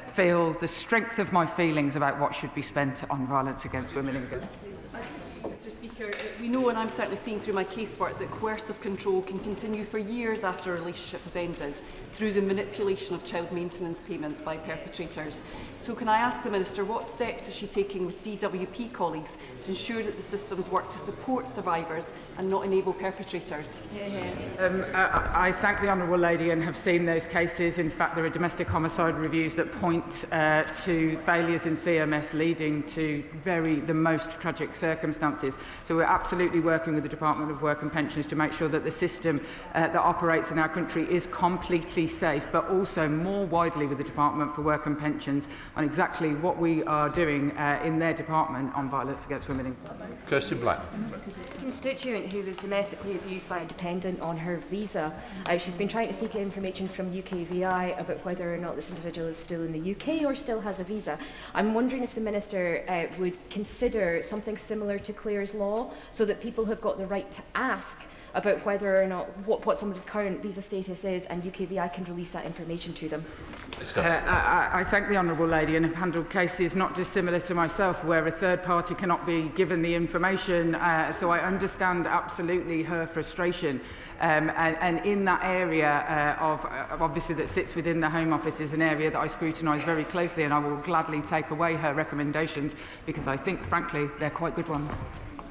feel the strength of my feelings about what should be spent on violence against women and girls. Mr Speaker, we know, and I'm certainly seeing through my casework, that coercive control can continue for years after a relationship has ended through the manipulation of child maintenance payments by perpetrators. So can I ask the Minister, what steps is she taking with DWP colleagues to ensure that the systems work to support survivors and not enable perpetrators? I thank the Honourable Lady and have seen those cases. In fact, there are domestic homicide reviews that point to failures in CMS leading to the most tragic circumstances. So we're absolutely working with the Department of Work and Pensions to make sure that the system that operates in our country is completely safe, but also more widely with the Department for Work and Pensions on exactly what we are doing in their department on violence against women and girls. Kirsty Black. A constituent who was domestically abused by a dependent on her visa. She's been trying to seek information from UKVI about whether or not this individual is still in the UK or still has a visa. I'm wondering if the Minister would consider something similar to Clare's Law, so that people have got the right to ask about whether or not what somebody's current visa status is, and UKVI can release that information to them. I thank the Honourable Lady and have handled cases not dissimilar to myself where a third party cannot be given the information, so I understand absolutely her frustration. And in that area obviously that sits within the Home Office is an area that I scrutinise very closely, and I will gladly take away her recommendations because I think, frankly, they're quite good ones.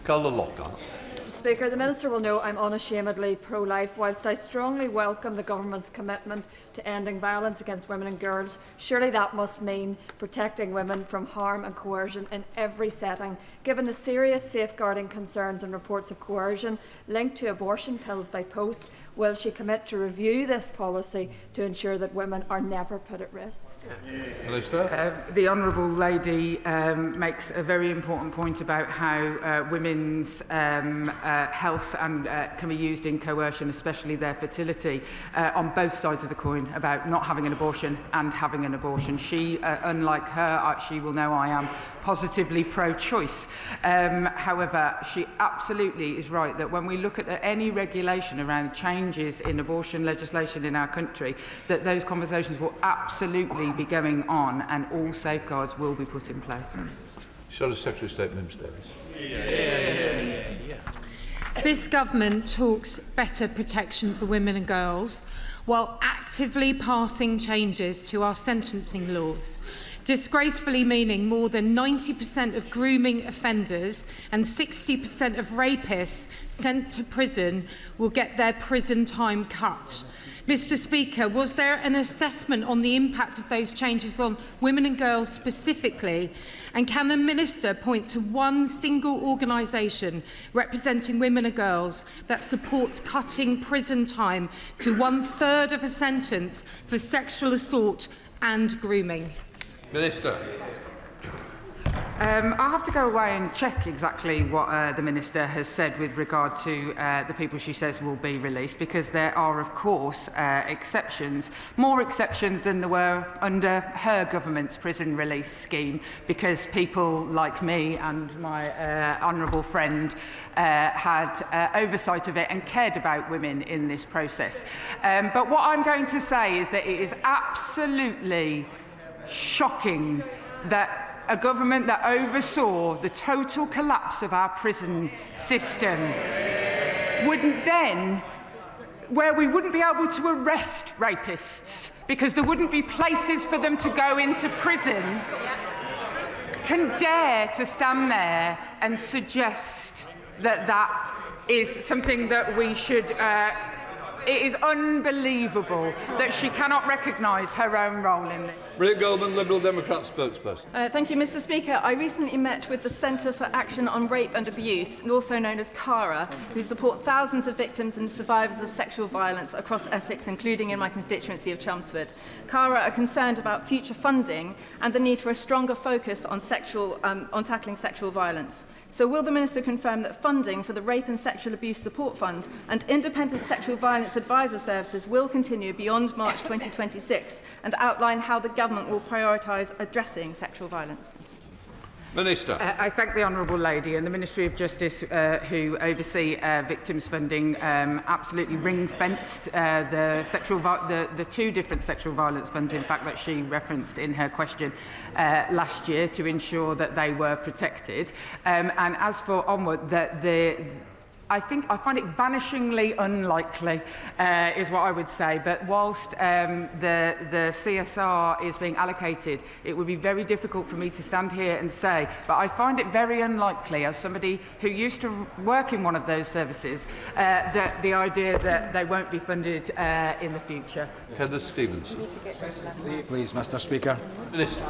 Colin Lockhart. Speaker, the Minister will know I'm unashamedly pro-life. Whilst I strongly welcome the Government's commitment to ending violence against women and girls, surely that must mean protecting women from harm and coercion in every setting. Given the serious safeguarding concerns and reports of coercion linked to abortion pills by post, will she commit to review this policy to ensure that women are never put at risk? Minister. The Honourable Lady makes a very important point about how women's health and can be used in coercion, especially their fertility, on both sides of the coin, about not having an abortion and having an abortion. She, unlike her, she will know I am positively pro-choice. However, she absolutely is right that when we look at any regulation around changes in abortion legislation in our country, that those conversations will absolutely be going on and all safeguards will be put in place. Shadow Secretary of State, Mims Davis. This government talks better protection for women and girls while actively passing changes to our sentencing laws, disgracefully meaning more than 90% of grooming offenders and 60% of rapists sent to prison will get their prison time cut. Mr Speaker, was there an assessment on the impact of those changes on women and girls specifically? And can the Minister point to one single organisation representing women and girls that supports cutting prison time to 1/3 of a sentence for sexual assault and grooming? Minister. I'll have to go away and check exactly what the Minister has said with regard to the people she says will be released, because there are, of course, exceptions, more exceptions than there were under her government's prison release scheme, because people like me and my honourable friend had oversight of it and cared about women in this process. But what I'm going to say is that it is absolutely shocking that a government that oversaw the total collapse of our prison system wouldn't then, where we wouldn't be able to arrest rapists because there wouldn't be places for them to go into prison, can dare to stand there and suggest that that is something that we should it is unbelievable that she cannot recognise her own role in this. Brilliant Goldman, Liberal Democrat spokesperson. Thank you, Mr Speaker. I recently met with the Centre for Action on Rape and Abuse, also known as CARA, who support thousands of victims and survivors of sexual violence across Essex, including in my constituency of Chelmsford. CARA are concerned about future funding and the need for a stronger focus on tackling sexual violence. So will the Minister confirm that funding for the Rape and Sexual Abuse Support Fund and independent sexual violence advisor services will continue beyond March 2026, and outline how the government will prioritise addressing sexual violence? Minister. I thank the Honourable Lady and the Ministry of Justice who oversee victims funding absolutely ring-fenced the two different sexual violence funds, in fact, that she referenced in her question last year to ensure that they were protected. And as for Onward, I find it vanishingly unlikely, is what I would say. But whilst the CSR is being allocated, it would be very difficult for me to stand here and say, but I find it very unlikely, as somebody who used to work in one of those services, that the idea that they won't be funded in the future. Heather Stevens. Please, Mr. Speaker. Minister.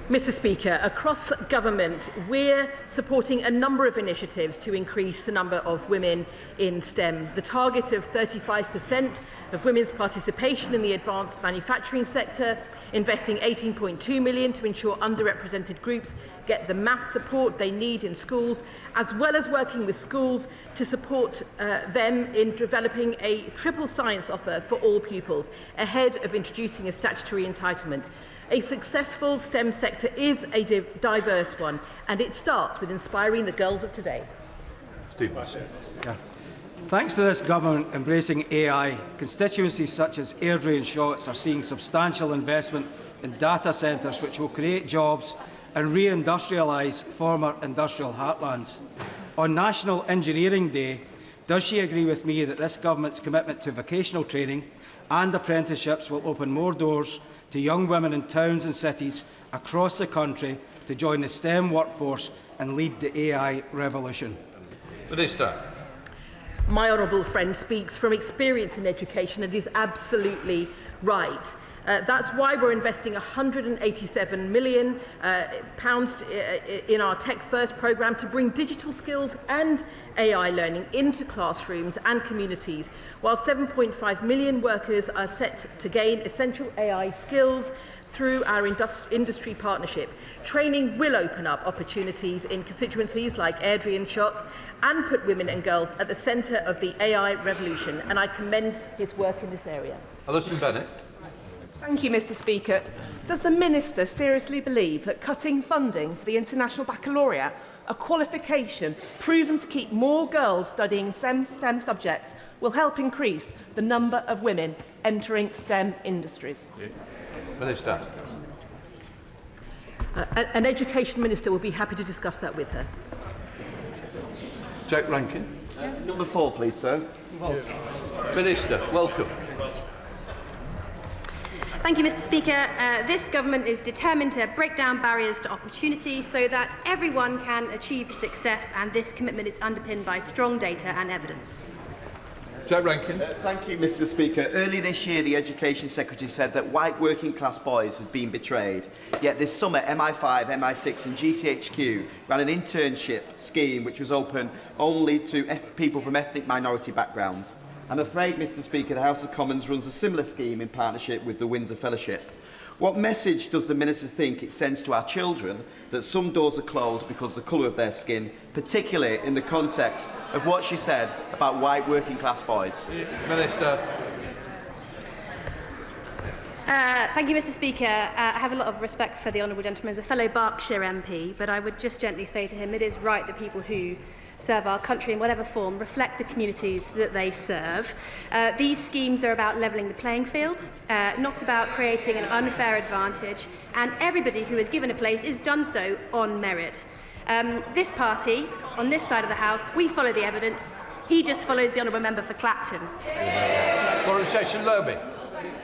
Mr. Speaker, across government, we're supporting a number of initiatives to increase the number of women in STEM. The target of 35% of women's participation in the advanced manufacturing sector, investing £18.2 million to ensure underrepresented groups get the maths support they need in schools, as well as working with schools to support them in developing a triple science offer for all pupils, ahead of introducing a statutory entitlement. A successful STEM sector is a diverse one, and it starts with inspiring the girls of today. Stevens. Yeah. Thanks to this government embracing AI, constituencies such as Airdrie and Shotts are seeing substantial investment in data centres which will create jobs and re-industrialise former industrial heartlands. On National Engineering Day, does she agree with me that this government's commitment to vocational training and apprenticeships will open more doors to young women in towns and cities across the country to join the STEM workforce and lead the AI revolution? Minister. My honourable friend speaks from experience in education and is absolutely right. That's why we're investing £187 million in our Tech First programme to bring digital skills and AI learning into classrooms and communities, while 7.5 million workers are set to gain essential AI skills through our industry partnership. Training will open up opportunities in constituencies like Airdrie and Shotts and put women and girls at the centre of the AI revolution, and I commend his work in this area. Alison Bennett. Thank you, Mr. Speaker. Does the Minister seriously believe that cutting funding for the International Baccalaureate, a qualification proven to keep more girls studying STEM subjects, will help increase the number of women entering STEM industries? Minister. An Education Minister will be happy to discuss that with her. Jack Rankin. Number 4, please, sir. Minister, welcome. Thank you, Mr. Speaker. This government is determined to break down barriers to opportunity so that everyone can achieve success, and this commitment is underpinned by strong data and evidence. Jack Rankin. Thank you, Mr. Speaker. Earlier this year, the Education Secretary said that white working-class boys had been betrayed. Yet this summer, MI5, MI6 and GCHQ ran an internship scheme which was open only to people from ethnic minority backgrounds. I'm afraid, Mr. Speaker, the House of Commons runs a similar scheme in partnership with the Windsor Fellowship. What message does the Minister think it sends to our children that some doors are closed because of the colour of their skin, particularly in the context of what she said about white working-class boys? Minister. Thank you, Mr. Speaker. I have a lot of respect for the honourable gentleman as a fellow Berkshire MP, but I would just gently say to him it is right that people who serve our country in whatever form reflect the communities that they serve. These schemes are about levelling the playing field, not about creating an unfair advantage, and everybody who is given a place is done so on merit. This party, on this side of the House, we follow the evidence. He just follows the honourable member for Clapton. Foreign Session Lammy.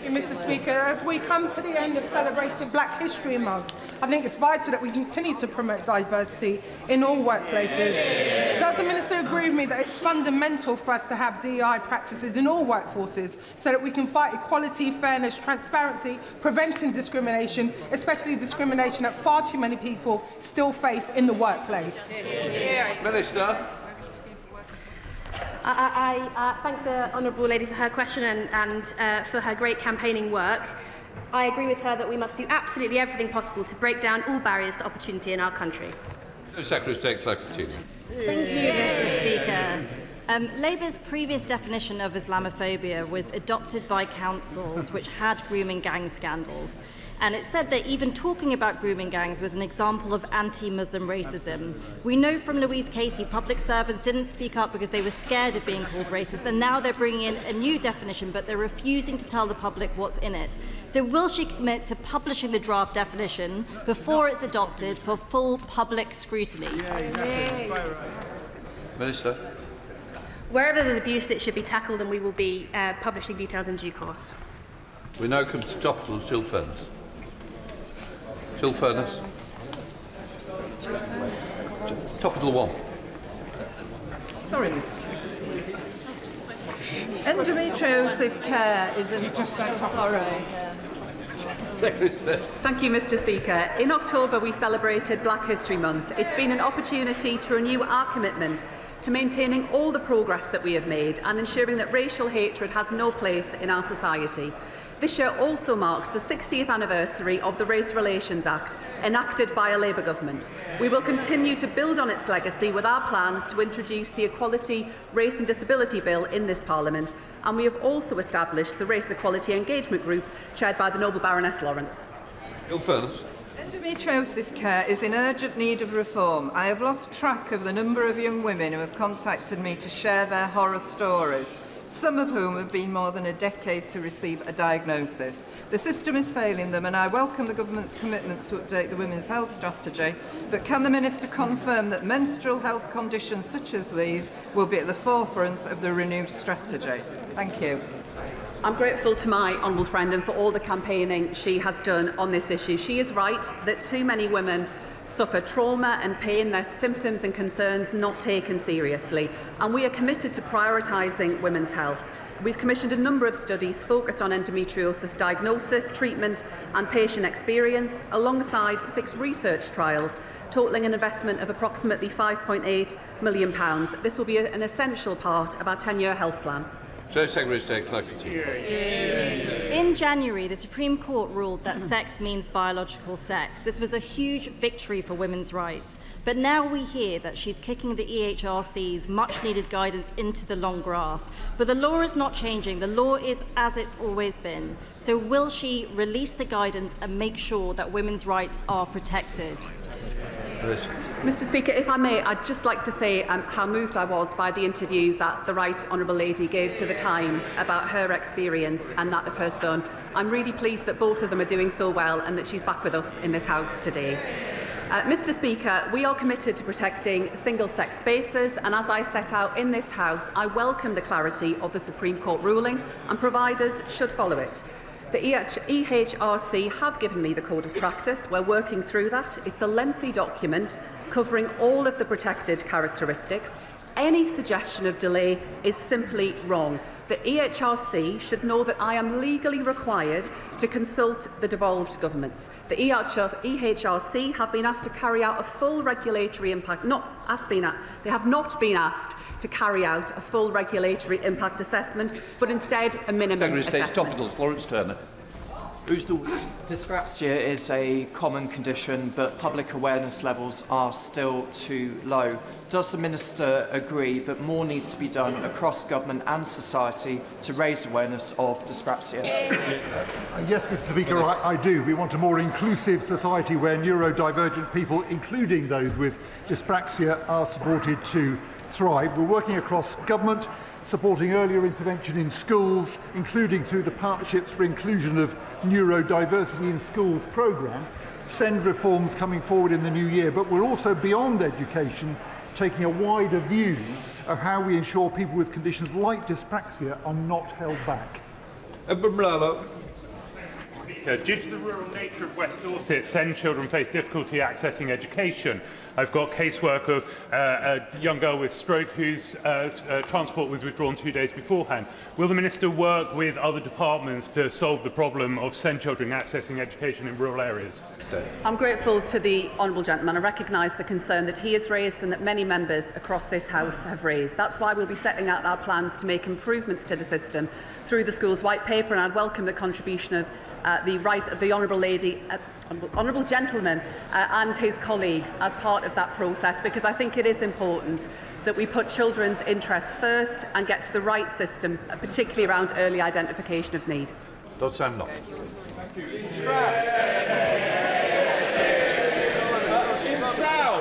Mr. Speaker, as we come to the end of celebrating Black History Month, I think it's vital that we continue to promote diversity in all workplaces. Does the Minister agree with me that it's fundamental for us to have DEI practices in all workforces so that we can fight equality, fairness, transparency, preventing discrimination, especially discrimination that far too many people still face in the workplace? Minister. I thank the honourable lady for her question and for her great campaigning work. I agree with her that we must do absolutely everything possible to break down all barriers to opportunity in our country. Secretary of State Claire. Thank you, Mr. Speaker. Labour's previous definition of Islamophobia was adopted by councils which had grooming gang scandals. And it said that even talking about grooming gangs was an example of anti-Muslim racism. We know from Louise Casey, public servants didn't speak up because they were scared of being called racist, and now they're bringing in a new definition, but they're refusing to tell the public what's in it. So will she commit to publishing the draft definition before it's adopted for full public scrutiny? Minister. Wherever there's abuse, it should be tackled, and we will be publishing details in due course. We now come to topical and still fairness. Still fairness. Topical 1. Sorry, Mr. Endometriosis care is an... Thank you, Mr. Speaker. In October, we celebrated Black History Month. It's been an opportunity to renew our commitment to maintaining all the progress that we have made and ensuring that racial hatred has no place in our society. This year also marks the 60th anniversary of the Race Relations Act, enacted by a Labour government. We will continue to build on its legacy with our plans to introduce the Equality, Race and Disability Bill in this Parliament, and we have also established the Race Equality Engagement Group, chaired by the Noble Baroness Lawrence. Endometriosis care is in urgent need of reform. I have lost track of the number of young women who have contacted me to share their horror stories, some of whom have been more than a decade to receive a diagnosis. The system is failing them, and I welcome the government's commitment to update the Women's Health Strategy, but can the Minister confirm that menstrual health conditions such as these will be at the forefront of the renewed strategy? Thank you. I'm grateful to my honourable friend and for all the campaigning she has done on this issue. She is right that too many women suffer trauma and pain, their symptoms and concerns not taken seriously, and we are committed to prioritising women's health. We've commissioned a number of studies focused on endometriosis diagnosis, treatment and patient experience, alongside 6 research trials, totalling an investment of approximately £5.8 million. This will be an essential part of our 10-year health plan. Secretary of State, Clerk continue. In January, the Supreme Court ruled that sex means biological sex. This was a huge victory for women's rights. But now we hear that she's kicking the EHRC's much-needed guidance into the long grass. But the law is not changing. The law is as it's always been. So will she release the guidance and make sure that women's rights are protected? Mr. Speaker, if I may, I'd just like to say how moved I was by the interview that the Right Honourable Lady gave to The Times about her experience and that of her son. I'm really pleased that both of them are doing so well and that she's back with us in this House today. Mr. Speaker, we are committed to protecting single-sex spaces, and as I set out in this House, I welcome the clarity of the Supreme Court ruling, and providers should follow it. The EHRC have given me the code of practice. We're working through that. It's a lengthy document covering all of the protected characteristics. Any suggestion of delay is simply wrong. The EHRC should know that I am legally required to consult the devolved governments. The EHRC have been asked to carry out a full regulatory impact, they have not been asked to carry out a full regulatory impact assessment, but instead a minimum assessment. Secretary of State, topicals, Lawrence Turner. Dyspraxia is a common condition, but public awareness levels are still too low. Does the Minister agree that more needs to be done across government and society to raise awareness of dyspraxia? Yes, Mr. Speaker, I do. We want a more inclusive society where neurodivergent people, including those with dyspraxia, are supported to thrive. We're working across government, supporting earlier intervention in schools, including through the Partnerships for Inclusion of Neurodiversity in Schools programme, SEND reforms coming forward in the new year. But we're also, beyond education, taking a wider view of how we ensure people with conditions like dyspraxia are not held back. Due to the rural nature of West Dorset, SEND children face difficulty accessing education. I've got casework of a young girl with stroke whose transport was withdrawn 2 days beforehand. Will the Minister work with other departments to solve the problem of SEND children accessing education in rural areas? I'm grateful to the honourable gentleman. I recognise the concern that he has raised and that many members across this House have raised. That's why we'll be setting out our plans to make improvements to the system through the Schools White Paper, and I'd welcome the contribution of the honourable gentleman and his colleagues as part of that process, because I think it is important that we put children's interests first and get to the right system, particularly around early identification of need. Does sound not.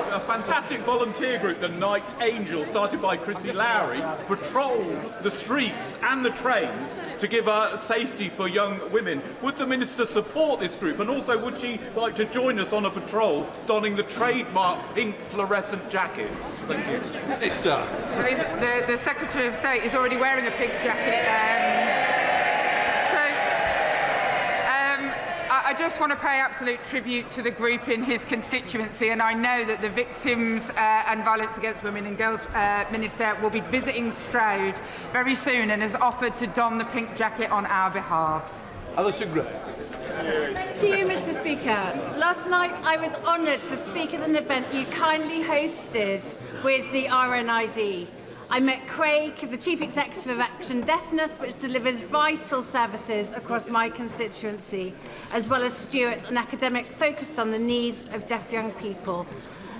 A fantastic volunteer group, the Night Angels, started by Chrissy Lowry, patrol the streets and the trains to give safety for young women. Would the Minister support this group, and also would she like to join us on a patrol donning the trademark pink fluorescent jackets? Thank you. Minister. I mean, the Secretary of State is already wearing a pink jacket. I just want to pay absolute tribute to the group in his constituency, and I know that the Victims and Violence Against Women and Girls Minister will be visiting Stroud very soon and has offered to don the pink jacket on our behalves. Alison Griffith. Thank you, Mr. Speaker. Last night I was honoured to speak at an event you kindly hosted with the RNID. I met Craig, the Chief Executive of Action Deafness, which delivers vital services across my constituency, as well as Stuart, an academic focused on the needs of deaf young people.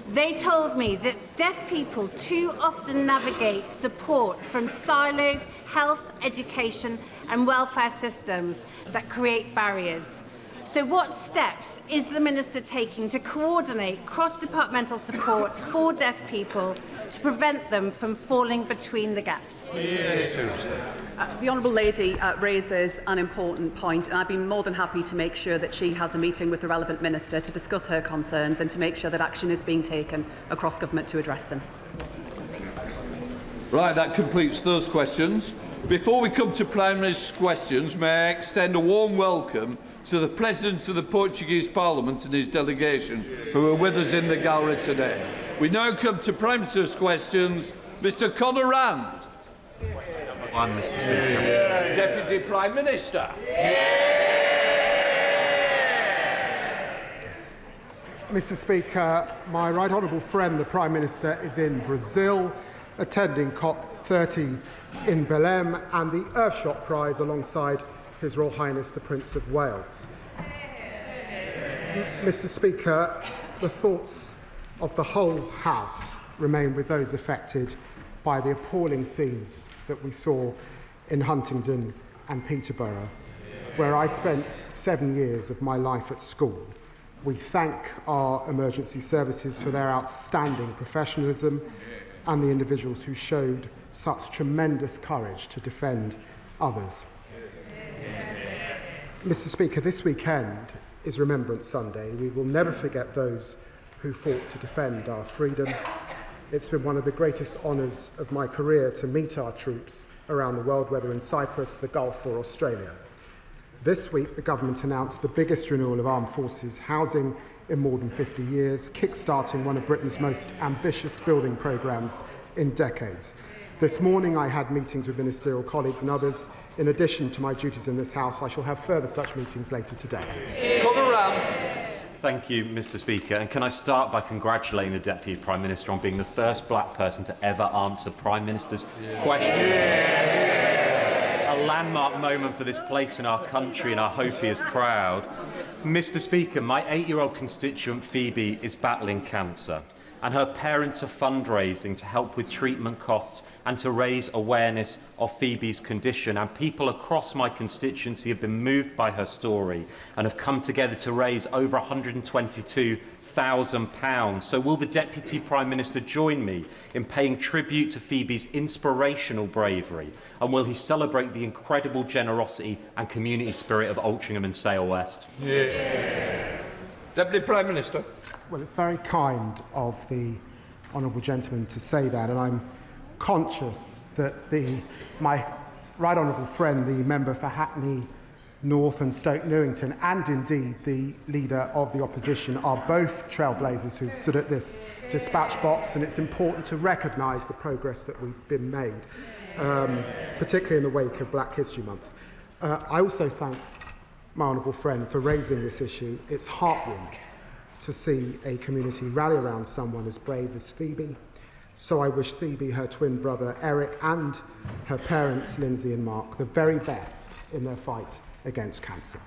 They told me that deaf people too often navigate support from siloed health, education and welfare systems that create barriers. So what steps is the Minister taking to coordinate cross-departmental support for deaf people to prevent them from falling between the gaps? The Honourable Lady raises an important point, and I'd be more than happy to make sure that she has a meeting with the relevant Minister to discuss her concerns and to make sure that action is being taken across government to address them. Right, that completes those questions. Before we come to Prime Minister's questions, may I extend a warm welcome to the President of the Portuguese Parliament and his delegation, who are with us in the gallery today. We now come to Prime Minister's questions. Mr. Conor Rand. Mr. Speaker. Deputy Prime Minister. Mr. Speaker, my right honourable friend, the Prime Minister, is in Brazil, attending COP30 in Belém and the Earthshot Prize alongside His Royal Highness the Prince of Wales. Mr. Speaker, the thoughts of the whole House remain with those affected by the appalling scenes that we saw in Huntingdon and Peterborough, where I spent 7 years of my life at school. We thank our emergency services for their outstanding professionalism and the individuals who showed such tremendous courage to defend others. Mr. Speaker, this weekend is Remembrance Sunday. We will never forget those who fought to defend our freedom. It's been one of the greatest honours of my career to meet our troops around the world, whether in Cyprus, the Gulf or Australia. This week, the government announced the biggest renewal of armed forces housing in more than 50 years, kick-starting one of Britain's most ambitious building programmes in decades. This morning I had meetings with ministerial colleagues and others. In addition to my duties in this House, I shall have further such meetings later today. Conor Rand. Thank you, Mr. Speaker. And can I start by congratulating the Deputy Prime Minister on being the first black person to ever answer Prime Minister's question. A landmark moment for this place in our country, and I hope he is proud. Mr. Speaker, my 8-year-old constituent Phoebe is battling cancer, and her parents are fundraising to help with treatment costs and to raise awareness of Phoebe's condition. And people across my constituency have been moved by her story and have come together to raise over £122,000. So will the Deputy Prime Minister join me in paying tribute to Phoebe's inspirational bravery? And will he celebrate the incredible generosity and community spirit of Altrincham and Sale West? Yeah. Deputy Prime Minister. Well, it's very kind of the honourable gentleman to say that, and I'm conscious that my right honourable friend, the member for Hackney North and Stoke Newington, and indeed the leader of the opposition, are both trailblazers who've stood at this dispatch box, and it's important to recognise the progress that we've been made, particularly in the wake of Black History Month. I also thank my honourable friend for raising this issue. It's heartwarming to see a community rally around someone as brave as Phoebe. So I wish Phoebe, her twin brother Eric, and her parents Lindsay and Mark the very best in their fight against cancer.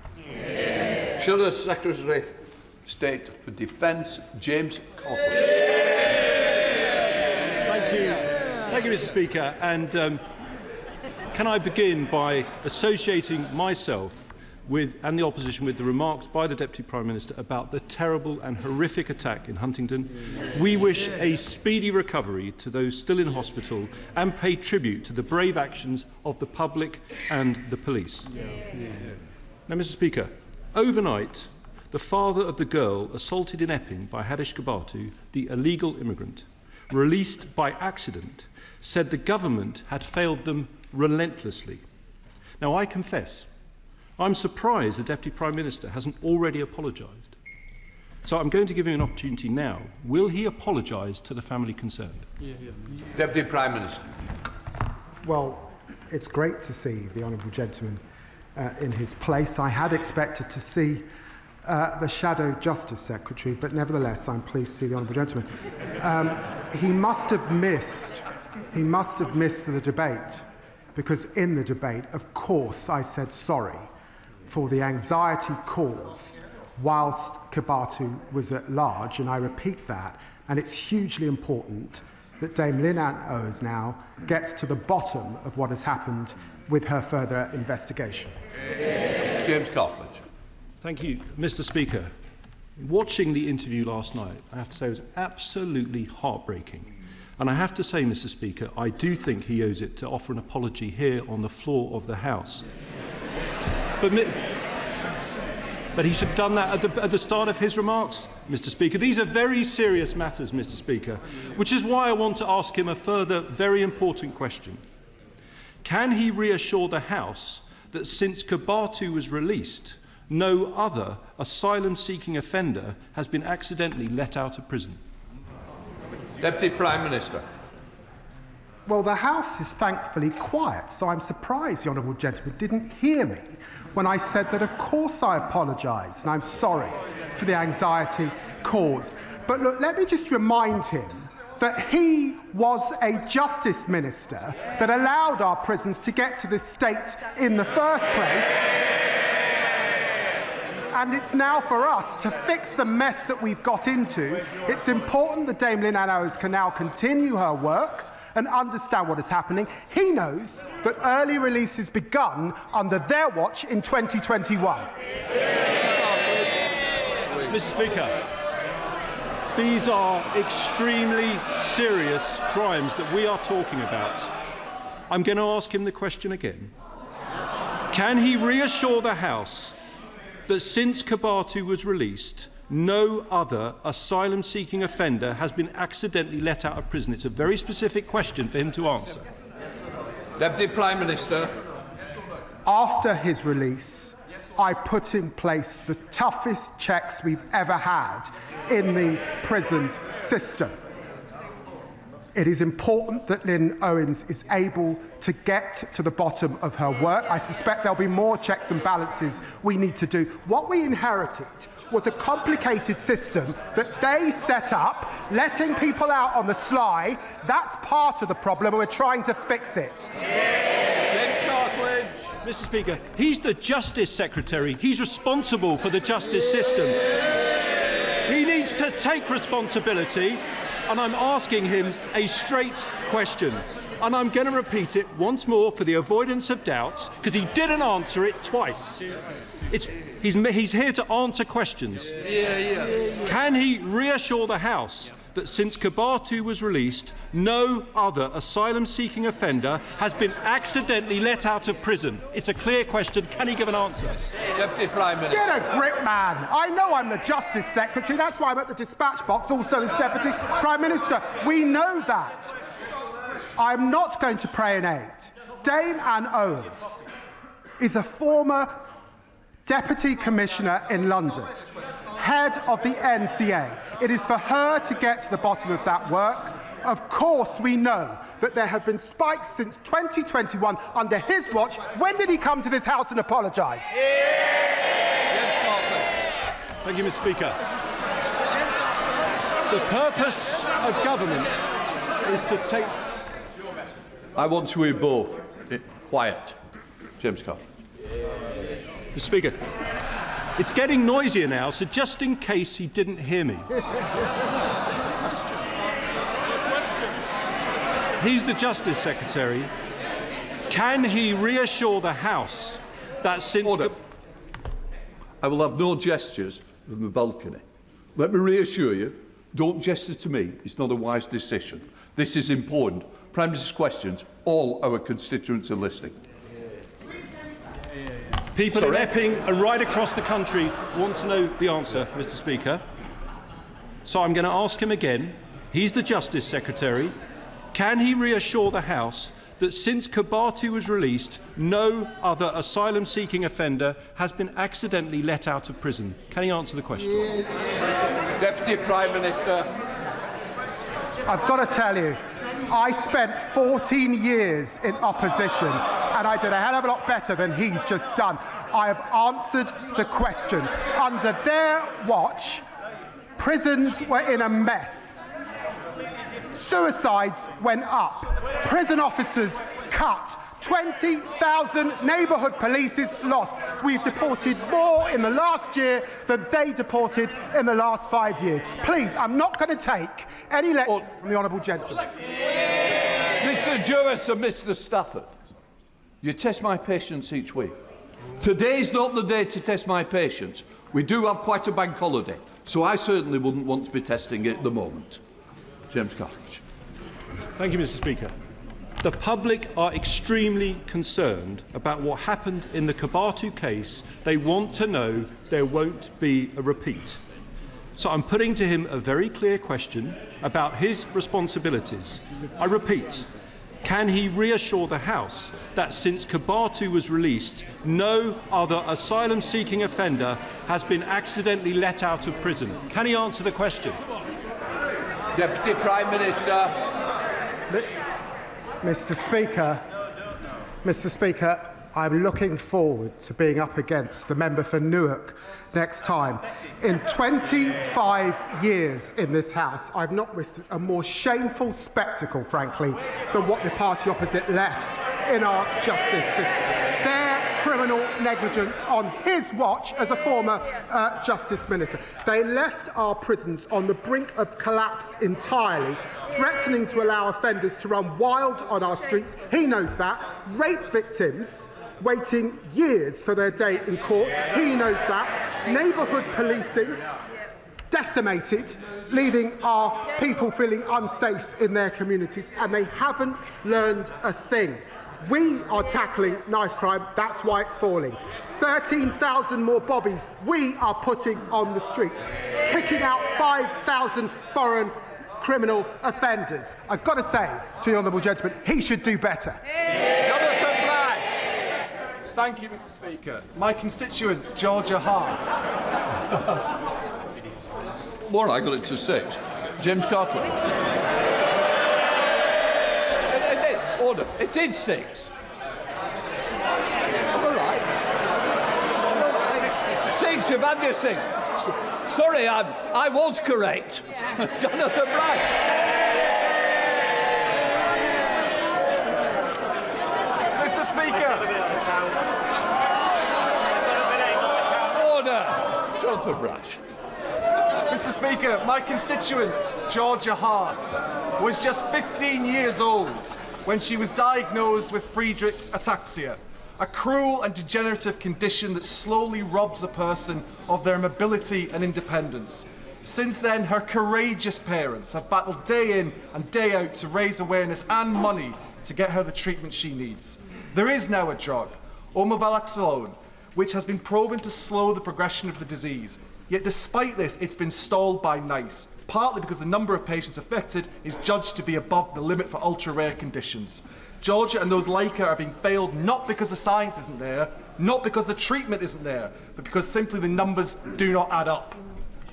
Shall the Secretary of State for Defence, James Cawthon. Thank you, Mr. Speaker. And can I begin by associating myself and the opposition with the remarks by the Deputy Prime Minister about the terrible and horrific attack in Huntingdon. We wish a speedy recovery to those still in hospital and pay tribute to the brave actions of the public and the police. Now, Mr. Speaker, overnight, the father of the girl assaulted in Epping by Hadish Kabatu, the illegal immigrant, released by accident, said the government had failed them relentlessly. Now, I confess, I'm surprised the Deputy Prime Minister hasn't already apologised. So I'm going to give him an opportunity now. Will he apologise to the family concerned? Deputy Prime Minister. Well, it's great to see the honourable gentleman in his place. I had expected to see the Shadow Justice Secretary, but nevertheless, I'm pleased to see the honourable gentleman. He must have missed the debate, because in the debate, of course, I said sorry for the anxiety caused whilst Kabatu was at large, and I repeat that, and it's hugely important that Dame Lynn Owens now gets to the bottom of what has happened with her further investigation. James Cartledge. Thank you, Mr. Speaker. Watching the interview last night, I have to say it was absolutely heartbreaking. And I have to say, Mr. Speaker, I do think he owes it to offer an apology here on the floor of the House. But he should have done that at the start of his remarks, Mr. Speaker. These are very serious matters, Mr. Speaker, which is why I want to ask him a further very important question. Can he reassure the House that since Kabatu was released, no other asylum-seeking offender has been accidentally let out of prison? Deputy Prime Minister. Well, the House is thankfully quiet, so I'm surprised the honourable gentleman didn't hear me when I said that of course I apologise and I'm sorry for the anxiety caused. But look, let me just remind him that he was a justice minister that allowed our prisons to get to this state in the first place. And it's now for us to fix the mess that we've got into. It's important that Dame Lynn Owens can now continue her work and understand what is happening. He knows that early release has begun under their watch in 2021. Mr. Speaker, these are extremely serious crimes that we are talking about. I'm going to ask him the question again. Can he reassure the House that since Kabatu was released, no other asylum-seeking offender has been accidentally let out of prison? It's a very specific question for him to answer. Deputy Prime Minister. After his release, I put in place the toughest checks we've ever had in the prison system. It is important that Lynn Owens is able to get to the bottom of her work. I suspect there'll be more checks and balances we need to do. What we inherited was a complicated system that they set up, letting people out on the sly. That's part of the problem, and we're trying to fix it. James Cartledge. Mr. Speaker, he's the Justice Secretary. He's responsible for the justice system. He needs to take responsibility, and I'm asking him a straight question. And I'm going to repeat it once more for the avoidance of doubt, because he didn't answer it twice. He's here to answer questions. Can he reassure the House that since Kabatu was released, no other asylum-seeking offender has been accidentally let out of prison? It's a clear question. Can he give an answer? Deputy Prime Minister. Get a grip, man. I know I'm the Justice Secretary. That's why I'm at the dispatch box, also as Deputy Prime Minister. We know that. I'm not going to pray in aid. Dame Anne Owens is a former Deputy Commissioner in London, head of the NCA. It is for her to get to the bottom of that work. Of course, we know that there have been spikes since 2021 under his watch. When did he come to this House and apologise? Thank you, Mr. Speaker. The purpose of government is to take... I want to hear both. Quiet. James Cartledge. Mr. Speaker, it's getting noisier now, so just in case he didn't hear me. He's the Justice Secretary. Can he reassure the House that since... Order. I will have no gestures from the balcony. Let me reassure you, don't gesture to me. It's not a wise decision. This is important. Prime Minister's questions, all our constituents are listening. People in Epping and right across the country want to know the answer, Mr. Speaker. So I'm going to ask him again. He's the Justice Secretary. Can he reassure the House that since COP30 was released, no other asylum-seeking offender has been accidentally let out of prison? Can he answer the question? Deputy Prime Minister. I've got to tell you, I spent 14 years in opposition and I did a hell of a lot better than he's just done. I have answered the question. Under their watch, prisons were in a mess. Suicides went up. Prison officers cut. 20,000 neighbourhood polices lost. We've deported more in the last year than they deported in the last 5 years. Please, I'm not going to take any lecture from the honourable gentleman. Mr. Jewis and Mr. Stafford, you test my patience each week. Today's not the day to test my patience. We do have quite a bank holiday, so I certainly wouldn't want to be testing it at the moment. James Cartledge. Thank you, Mr. Speaker. The public are extremely concerned about what happened in the COP30 case. They want to know there won't be a repeat. So I'm putting to him a very clear question about his responsibilities. I repeat, can he reassure the House that since COP30 was released, no other asylum-seeking offender has been accidentally let out of prison? Can he answer the question? Deputy Prime Minister. Mr. Speaker, I'm looking forward to being up against the member for Newark next time. In 25 years in this House, I've not witnessed a more shameful spectacle, frankly, than what the party opposite left in our justice system. Their criminal negligence on his watch as a former Justice Minister. They left our prisons on the brink of collapse entirely, threatening to allow offenders to run wild on our streets. He knows that. Rape victims waiting years for their day in court. He knows that. Neighbourhood policing decimated, leaving our people feeling unsafe in their communities, and they haven't learned a thing. We are tackling knife crime, that's why it's falling. 13,000 more bobbies we are putting on the streets, kicking out 5,000 foreign criminal offenders. I've got to say to the honourable gentleman, he should do better. Thank you, Mr. Speaker. My constituent, Georgia Hart. More, I got it to 6. James Cartledge. Order. It is 6. All right. 6. You've had your 6. Sorry, I was correct. Jonathan Brash. Mr. Speaker. Order. Jonathan Brash. Mr. Speaker, my constituent, Georgia Hart, was just 15 years old when she was diagnosed with Friedreich's ataxia, a cruel and degenerative condition that slowly robs a person of their mobility and independence. Since then, her courageous parents have battled day in and day out to raise awareness and money to get her the treatment she needs. There is now a drug, omaveloxolone, which has been proven to slow the progression of the disease. Yet despite this, it's been stalled by NICE, partly because the number of patients affected is judged to be above the limit for ultra-rare conditions. Georgia and those like her are being failed not because the science isn't there, not because the treatment isn't there, but because simply the numbers do not add up.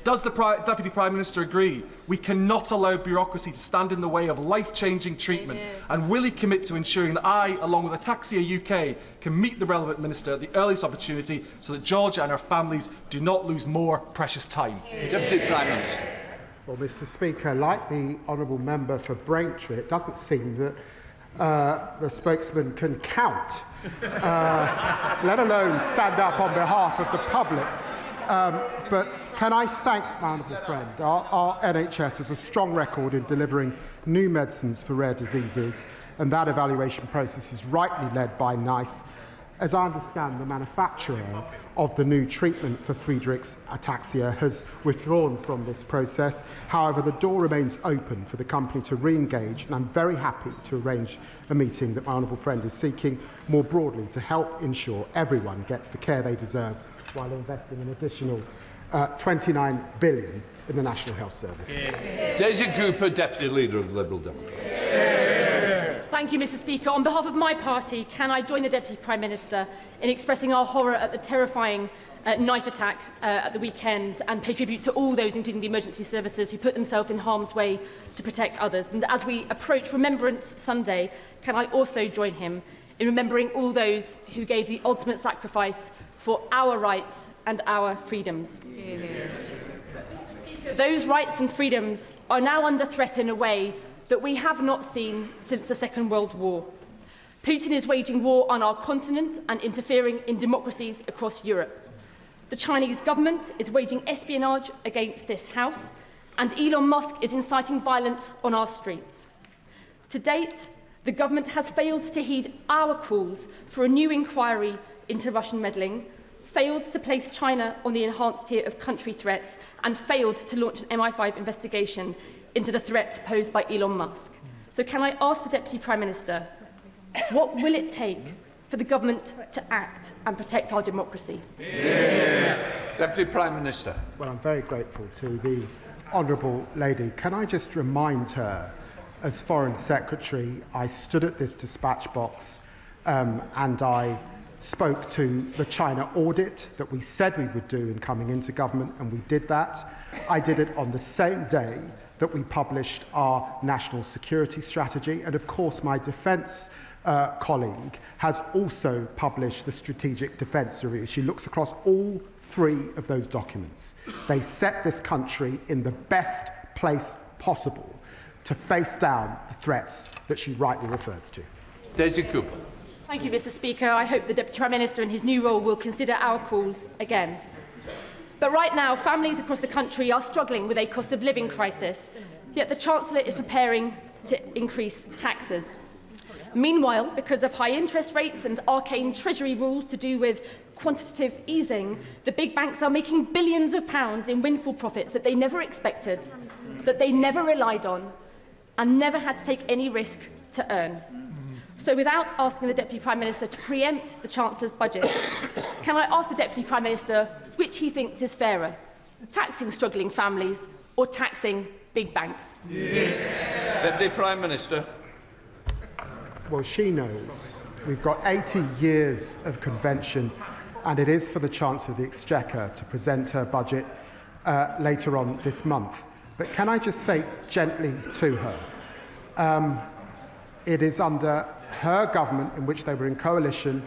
Does the Deputy Prime Minister agree we cannot allow bureaucracy to stand in the way of life-changing treatment? And will he commit to ensuring that I, along with Ataxia UK, can meet the relevant minister at the earliest opportunity so that Georgia and her families do not lose more precious time? Deputy Prime Minister. Well, Mr. Speaker, like the honourable member for Braintree, it doesn't seem that the spokesman can count, let alone stand up on behalf of the public. But can I thank my honourable friend? Our NHS has a strong record in delivering new medicines for rare diseases, and that evaluation process is rightly led by NICE. As I understand, the manufacturer of the new treatment for Friedreich's ataxia has withdrawn from this process. However, the door remains open for the company to re-engage, and I'm very happy to arrange a meeting that my honourable friend is seeking more broadly to help ensure everyone gets the care they deserve while investing an additional £29 billion in the National Health Service. Daisy Cooper, Deputy Leader of the Liberal Democrats. Thank you, Mr. Speaker. On behalf of my party, can I join the Deputy Prime Minister in expressing our horror at the terrifying knife attack at the weekend and pay tribute to all those, including the emergency services, who put themselves in harm's way to protect others. And as we approach Remembrance Sunday, can I also join him in remembering all those who gave the ultimate sacrifice for our rights and our freedoms? Those rights and freedoms are now under threat in a way that we have not seen since the Second World War. Putin is waging war on our continent and interfering in democracies across Europe. The Chinese government is waging espionage against this House, and Elon Musk is inciting violence on our streets. To date, the government has failed to heed our calls for a new inquiry into Russian meddling, failed to place China on the enhanced tier of country threats, and failed to launch an MI5 investigation into the threat posed by Elon Musk. So can I ask the Deputy Prime Minister, what will it take for the government to act and protect our democracy? Deputy Prime Minister. Well, I'm very grateful to the honourable lady. Can I just remind her, as Foreign Secretary, I stood at this dispatch box and I spoke to the China audit that we said we would do in coming into government, and we did that. I did it on the same day that we published our national security strategy, and of course my defence colleague has also published the Strategic Defence Review. She looks across all three of those documents. They set this country in the best place possible to face down the threats that she rightly refers to. Daisy Cooper. Thank you, Mr. Speaker. I hope the Deputy Prime Minister in his new role will consider our calls again. But right now, families across the country are struggling with a cost of living crisis, yet the Chancellor is preparing to increase taxes. Meanwhile, because of high interest rates and arcane Treasury rules to do with quantitative easing, the big banks are making billions of pounds in windfall profits that they never expected, that they never relied on, and never had to take any risk to earn. So without asking the Deputy Prime Minister to preempt the Chancellor's budget, can I ask the Deputy Prime Minister which he thinks is fairer, taxing struggling families or taxing big banks? Deputy Prime Minister. Well, she knows. We've got 80 years of convention, and it is for the Chancellor of the Exchequer to present her budget later on this month. But can I just say gently to her, it is under her government, in which they were in coalition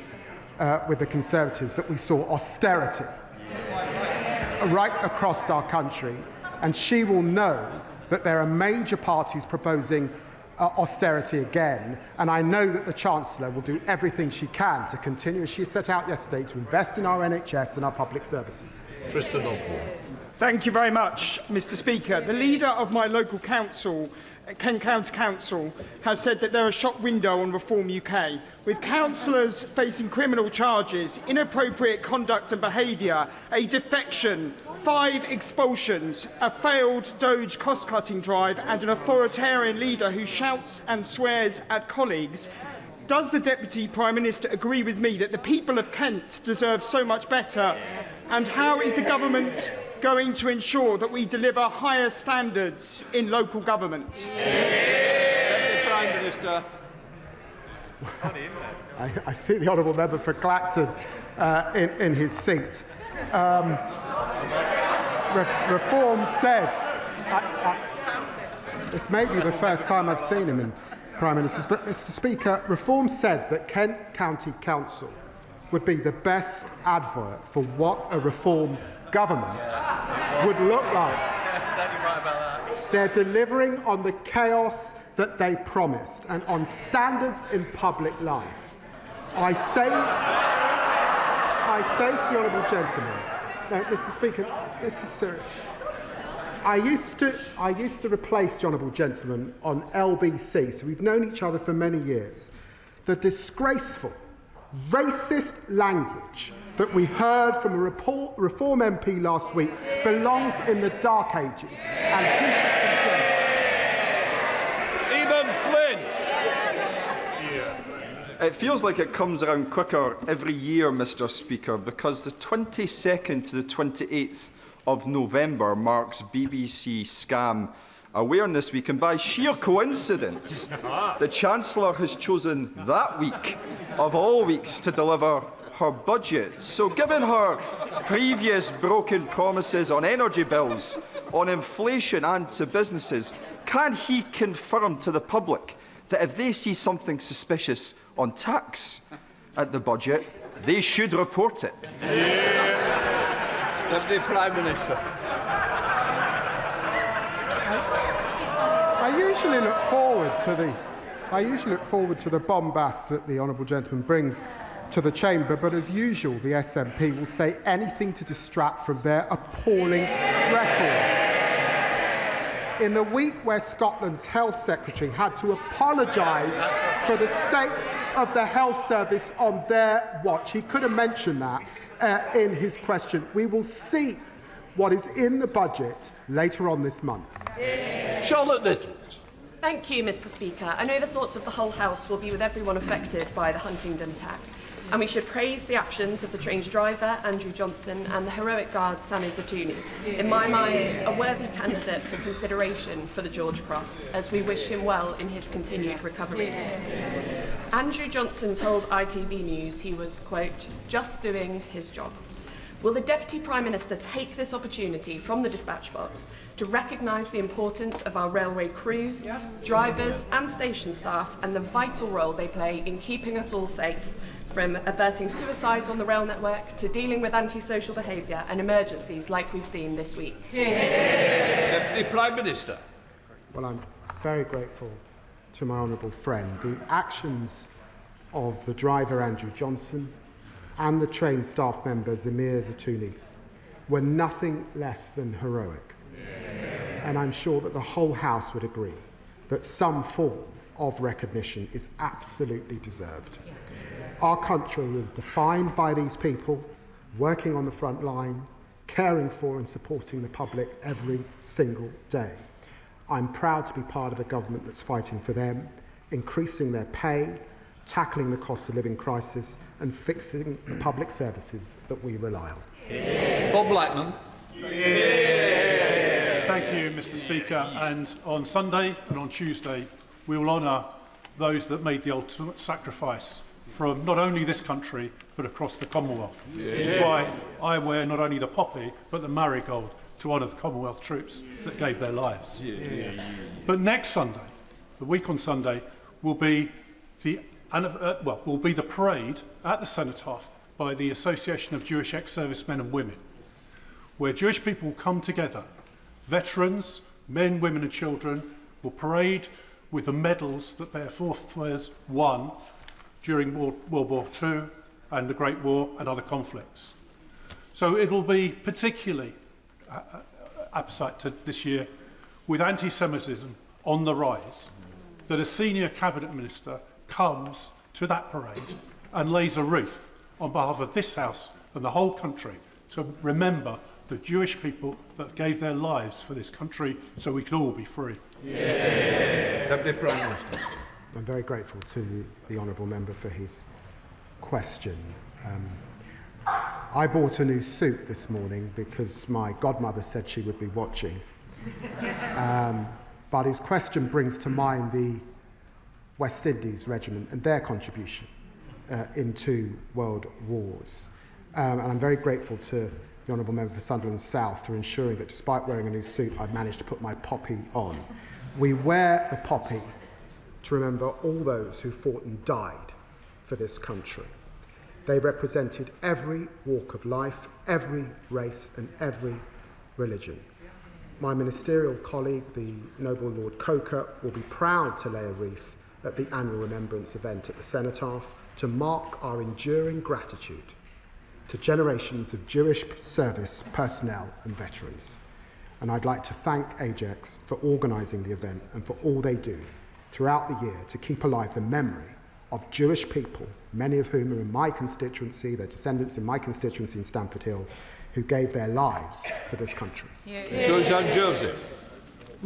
with the Conservatives, that we saw austerity right across our country, and she will know that there are major parties proposing austerity again, and I know that the Chancellor will do everything she can to continue, as she set out yesterday, to invest in our NHS and our public services. Tristan Osborne. Thank you very much, Mr. Speaker. The leader of my local council, Kent County Council, has said that there is a shop window on Reform UK, with councillors facing criminal charges, inappropriate conduct and behaviour, a defection, 5 expulsions, a failed Doge cost-cutting drive and an authoritarian leader who shouts and swears at colleagues. Does the Deputy Prime Minister agree with me that the people of Kent deserve so much better? And how is the government going to ensure that we deliver higher standards in local government? Deputy Prime Minister. I see the honourable member for Clacton in his seat. Reform said, this may be the first time I've seen him in Prime Ministers, but Mr. Speaker, Reform said that Kent County Council would be the best advert for what a Reform government would look like. They're delivering on the chaos that they promised and on standards in public life. I say to the honourable gentleman No, Mr. Speaker, this is serious. I used to replace the honourable gentleman on LBC, so we've known each other for many years. The disgraceful, racist language that we heard from a Reform MP last week belongs in the dark ages, and he should be Eben Flynn. It feels like it comes around quicker every year, Mr. Speaker, because the 22nd to the 28th of November marks BBC Scam Awareness Week, and by sheer coincidence, the Chancellor has chosen that week of all weeks to deliver her budget. So given her previous broken promises on energy bills, on inflation and to businesses, can he confirm to the public that if they see something suspicious on tax at the budget, they should report it? Deputy Prime Minister. I usually look forward to the bombast that the honourable gentleman brings to the chamber, but as usual, the SNP will say anything to distract from their appalling record. In the week where Scotland's Health Secretary had to apologise for the state of the health service on their watch, he could have mentioned that in his question. We will see what is in the budget later on this month. Charlotte Little. Thank you, Mr. Speaker. I know the thoughts of the whole House will be with everyone affected by the Huntingdon attack, and we should praise the actions of the train's driver, Andrew Johnson, and the heroic guard, Sammy Zatuni. In my mind, a worthy candidate for consideration for the George Cross, as we wish him well in his continued recovery. Andrew Johnson told ITV News he was, quote, just doing his job. Will the Deputy Prime Minister take this opportunity from the dispatch box to recognise the importance of our railway crews, drivers and station staff, and the vital role they play in keeping us all safe, from averting suicides on the rail network to dealing with antisocial behaviour and emergencies like we've seen this week? Deputy Prime Minister. Well, I'm very grateful to my honourable friend. The actions of the driver, Andrew Johnson, and the train staff member, Sammy Zatuni, were nothing less than heroic. And I'm sure that the whole House would agree that some form of recognition is absolutely deserved. Our country is defined by these people working on the front line, caring for and supporting the public every single day. I'm proud to be part of a government that's fighting for them, increasing their pay, tackling the cost of living crisis and fixing the public services that we rely on. Bob Blackman. Thank you, Mr. Speaker. And on Sunday and on Tuesday, we will honour those that made the ultimate sacrifice from not only this country, but across the Commonwealth. Which is why I wear not only the poppy, but the marigold to honour the Commonwealth troops that gave their lives. But next Sunday, the week on Sunday, will be the parade at the Cenotaph by the Association of Jewish Ex-Servicemen and Women, where Jewish people will come together. Veterans, men, women and children will parade with the medals that their forefathers won during World War II and the Great War and other conflicts. So it will be particularly apposite to this year, with anti-Semitism on the rise, that a senior cabinet minister comes to that parade and lays a wreath on behalf of this House and the whole country to remember the Jewish people that gave their lives for this country so we could all be free. Deputy Prime Minister. I'm very grateful to the honourable member for his question. I bought a new suit this morning because my godmother said she would be watching. But his question brings to mind the West Indies Regiment and their contribution in 2 world wars. And I'm very grateful to the honourable member for Sunderland South for ensuring that despite wearing a new suit, I've managed to put my poppy on. We wear the poppy to remember all those who fought and died for this country. They represented every walk of life, every race and every religion. My ministerial colleague, the Noble Lord Coker, will be proud to lay a wreath at the annual remembrance event at the Cenotaph to mark our enduring gratitude to generations of Jewish service personnel and veterans. And I'd like to thank Ajax for organising the event and for all they do throughout the year to keep alive the memory of Jewish people, many of whom are in my constituency, their descendants in my constituency in Stamford Hill, who gave their lives for this country. Joseph.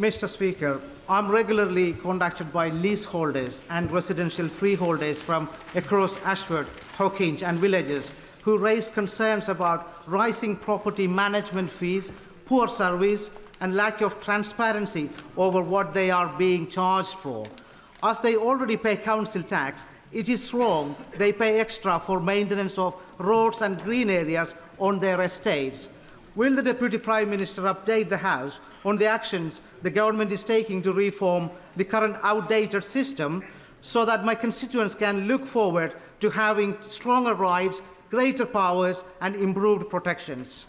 Mr. Speaker, I'm regularly contacted by leaseholders and residential freeholders from across Ashford, Hawkinge and villages who raise concerns about rising property management fees, poor service and lack of transparency over what they are being charged for. As they already pay council tax, it is wrong they pay extra for maintenance of roads and green areas on their estates. Will the Deputy Prime Minister update the House on the actions the government is taking to reform the current outdated system so that my constituents can look forward to having stronger rights, greater powers and improved protections?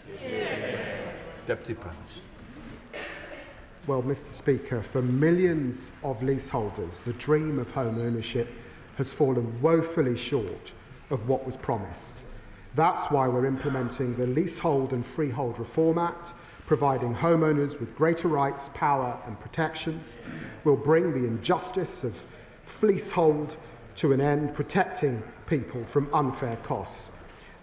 Deputy Prime Minister. Well, Mr. Speaker, for millions of leaseholders, the dream of home ownership has fallen woefully short of what was promised. That's why we're implementing the Leasehold and Freehold Reform Act, providing homeowners with greater rights, power and protections. We'll bring the injustice of fleasehold to an end, protecting people from unfair costs.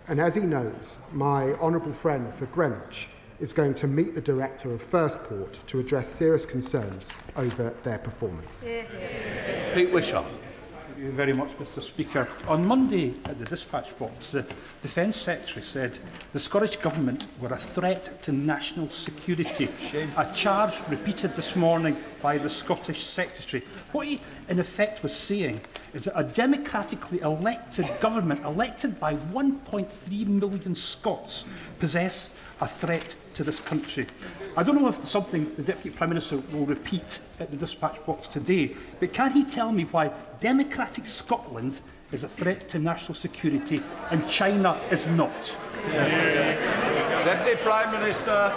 And as he knows, my honourable friend for Greenwich is going to meet the director of First Port to address serious concerns over their performance. Pete Wishart. Thank you very much, Mr. Speaker. On Monday at the dispatch box, the Defence Secretary said the Scottish Government were a threat to national security, a charge repeated this morning by the Scottish Secretary. What he, in effect, was saying is that a democratically elected government, elected by 1.3 million Scots, possess a threat to this country. I don't know if it's something the Deputy Prime Minister will repeat at the dispatch box today, but can he tell me why democratic Scotland is a threat to national security and China is not? Deputy Prime Minister.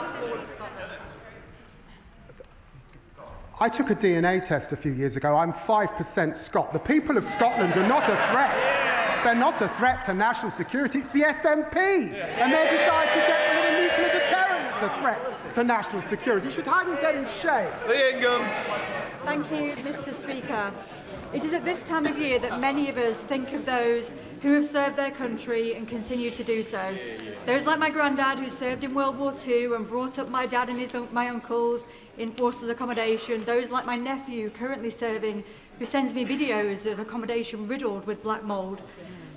I took a DNA test a few years ago. I'm 5% Scot. The people of Scotland are not a threat. They're not a threat to national security. It's the SNP. And they decide to get rid of nuclear deterrent that's a threat to national security. You should hide his head in shame. Thank you, Mr. Speaker. It is at this time of year that many of us think of those who have served their country and continue to do so. Those like my granddad who served in World War II and brought up my dad and my uncles in forces accommodation. Those like my nephew currently serving who sends me videos of accommodation riddled with black mould.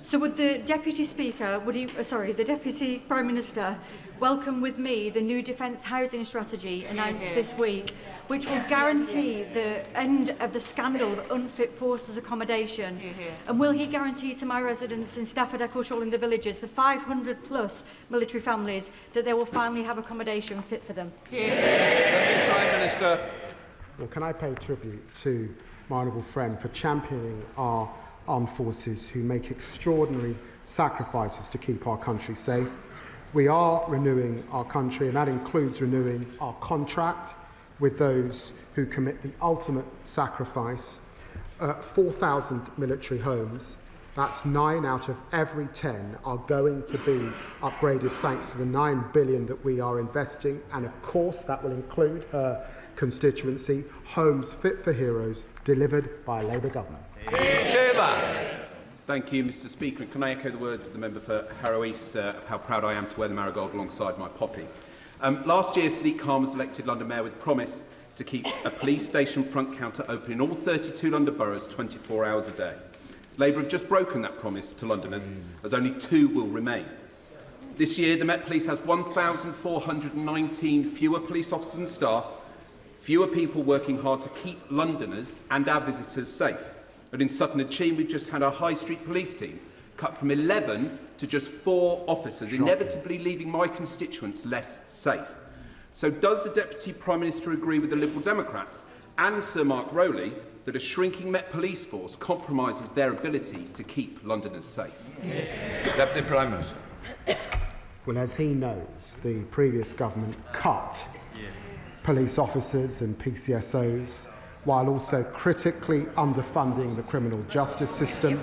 So would the Deputy Speaker, the Deputy Prime Minister welcome with me the new Defence Housing Strategy announced this week, which will guarantee the end of the scandal of unfit forces accommodation? And will he guarantee to my residents in Stafford, Eccleshall and the villages, the 500 plus military families, that they will finally have accommodation fit for them? Prime Minister. Well, can I pay tribute to my honourable friend for championing our armed forces who make extraordinary sacrifices to keep our country safe. We are renewing our country, and that includes renewing our contract with those who commit the ultimate sacrifice. 4,000 military homes, that's 9 out of every 10, are going to be upgraded thanks to the $9 billion that we are investing, and of course that will include her constituency, homes fit for heroes, delivered by a Labour government. Thank you, Mr. Speaker. And can I echo the words of the member for Harrow East of how proud I am to wear the marigold alongside my poppy. Last year, Sadiq Khan was elected London Mayor with a promise to keep a police station front counter open in all 32 London boroughs 24 hours a day. Labour have just broken that promise to Londoners, as only 2 will remain. This year, the Met Police has 1,419 fewer police officers and staff, fewer people working hard to keep Londoners and our visitors safe. And in Sutton-on-Cheam, we've just had our High Street police team cut from 11 to just 4 officers, inevitably leaving my constituents less safe. So does the Deputy Prime Minister agree with the Liberal Democrats and Sir Mark Rowley that a shrinking Met Police force compromises their ability to keep Londoners safe? Deputy Prime Minister. Well, as he knows, the previous government cut police officers and PCSOs while also critically underfunding the criminal justice system.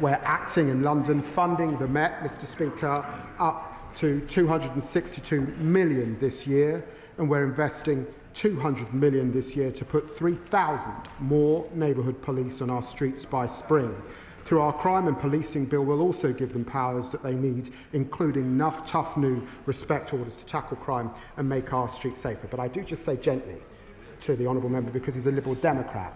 We're acting in London, funding the Met, Mr. Speaker, up to 262 million this year, and we're investing 200 million this year to put 3,000 more neighbourhood police on our streets by spring. Through our crime and policing bill, we'll also give them powers that they need, including enough tough new respect orders to tackle crime and make our streets safer. But I do just say gently to the honourable member, because he's a Liberal Democrat,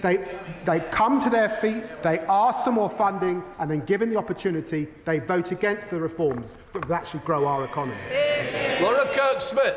they come to their feet, they ask for more funding, and then given the opportunity, they vote against the reforms that will actually grow our economy. Laura Kirk-Smith.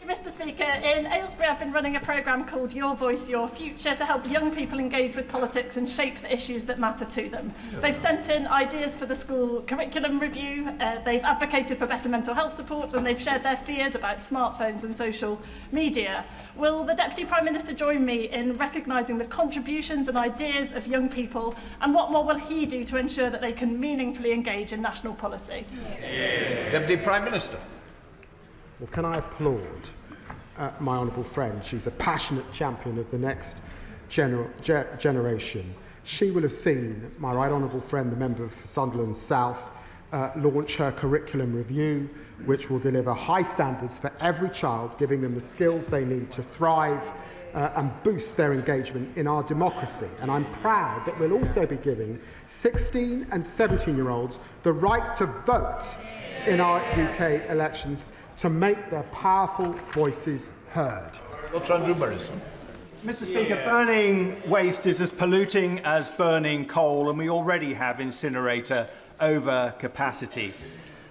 Mr. Speaker, in Aylesbury I've been running a programme called Your Voice, Your Future to help young people engage with politics and shape the issues that matter to them. They've sent in ideas for the school curriculum review, they've advocated for better mental health support, and they've shared their fears about smartphones and social media. Will the Deputy Prime Minister join me in recognising the contributions and ideas of young people, and what more will he do to ensure that they can meaningfully engage in national policy? Deputy Prime Minister. Well, can I applaud my honourable friend? She's a passionate champion of the next generation. She will have seen my right honourable friend, the member for Sunderland South, launch her curriculum review, which will deliver high standards for every child, giving them the skills they need to thrive and boost their engagement in our democracy. And I'm proud that we'll also be giving 16 and 17-year-olds the right to vote in our UK elections, to make their powerful voices heard. Mr. Speaker, burning waste is as polluting as burning coal, and we already have incinerator overcapacity.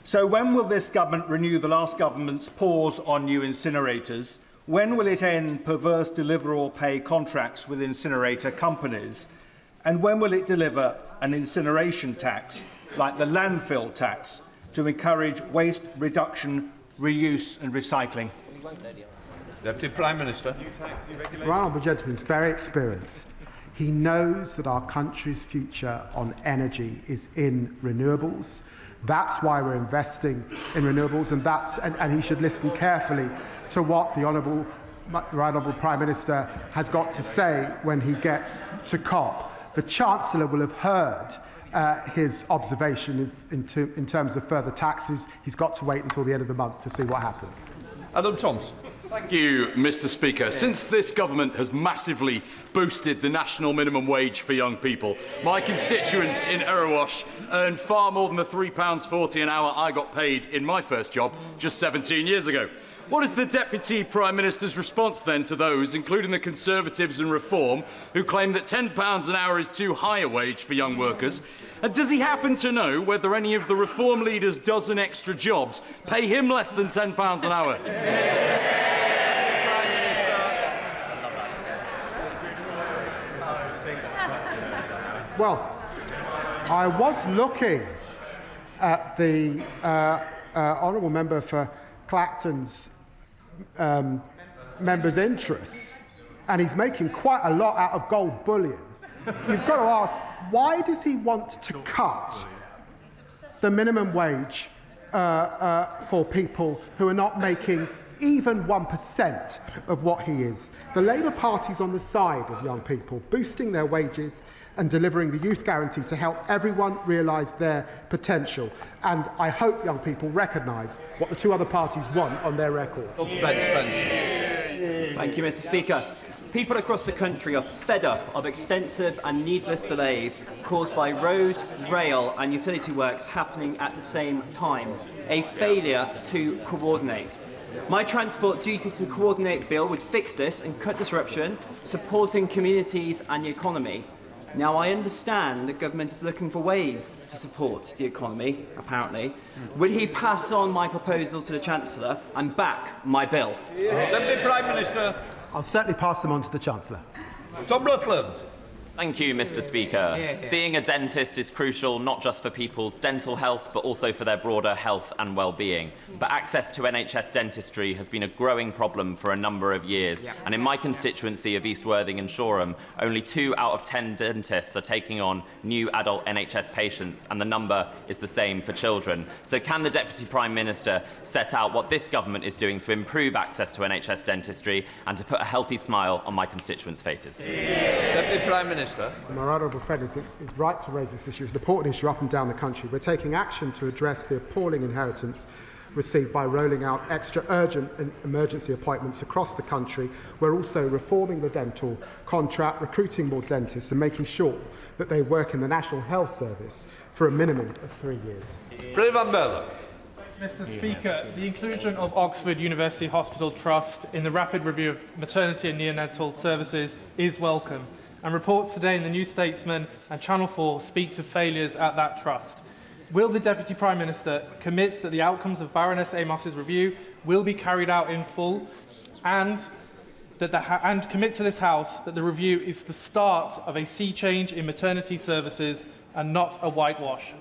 So when will this government renew the last government's pause on new incinerators? When will it end perverse deliver or pay contracts with incinerator companies? And when will it deliver an incineration tax, like the landfill tax, to encourage waste reduction, reuse and recycling? Deputy Prime Minister. The honourable gentleman is very experienced. He knows that our country's future on energy is in renewables. That's why we're investing in renewables, and he should listen carefully to what the right honourable Prime Minister has got to say when he gets to COP. The Chancellor will have heard his observation in terms of further taxes. He's got to wait until the end of the month to see what happens. Adam Thompson. Thank you, Mr. Speaker. Since this government has massively boosted the national minimum wage for young people, my constituents in Erewash earn far more than the £3.40 an hour I got paid in my first job just 17 years ago. What is the Deputy Prime Minister's response then to those, including the Conservatives and Reform, who claim that £10 an hour is too high a wage for young workers? And does he happen to know whether any of the Reform leaders' dozen extra jobs pay him less than £10 an hour? Well, I was looking at the honourable member for Clacton's member's interests, and he's making quite a lot out of gold bullion. You've got to ask, why does he want to cut the minimum wage for people who are not making even 1% of what he is? The Labour Party's on the side of young people, boosting their wages and delivering the youth guarantee to help everyone realise their potential. And I hope young people recognise what the two other parties want on their record. Thank you, Mr. Speaker. People across the country are fed up of extensive and needless delays caused by road, rail and utility works happening at the same time, a failure to coordinate. My Transport Duty to Coordinate bill would fix this and cut disruption, supporting communities and the economy. Now, I understand the government is looking for ways to support the economy, apparently. Would he pass on my proposal to the Chancellor and back my bill? Deputy Prime Minister. I'll certainly pass them on to the Chancellor. Tom Rutland. Thank you, Mr. Speaker. Seeing a dentist is crucial not just for people's dental health, but also for their broader health and well-being. But access to NHS dentistry has been a growing problem for a number of years. And in my constituency of East Worthing and Shoreham, only 2 out of 10 dentists are taking on new adult NHS patients, and the number is the same for children. So can the Deputy Prime Minister set out what this government is doing to improve access to NHS dentistry and to put a healthy smile on my constituents' faces? Deputy Prime Minister. Minister. My honourable friend is right to raise this issue. It's an important issue up and down the country. We're taking action to address the appalling inheritance received by rolling out extra urgent and emergency appointments across the country. We're also reforming the dental contract, recruiting more dentists and making sure that they work in the National Health Service for a minimum of 3 years. Mr. Speaker, the inclusion of Oxford University Hospital Trust in the rapid review of maternity and neonatal services is welcome, and reports today in the New Statesman and Channel 4 speak to failures at that trust. Will the Deputy Prime Minister commit that the outcomes of Baroness Amos's review will be carried out in full, and commit to this House that the review is the start of a sea change in maternity services and not a whitewash?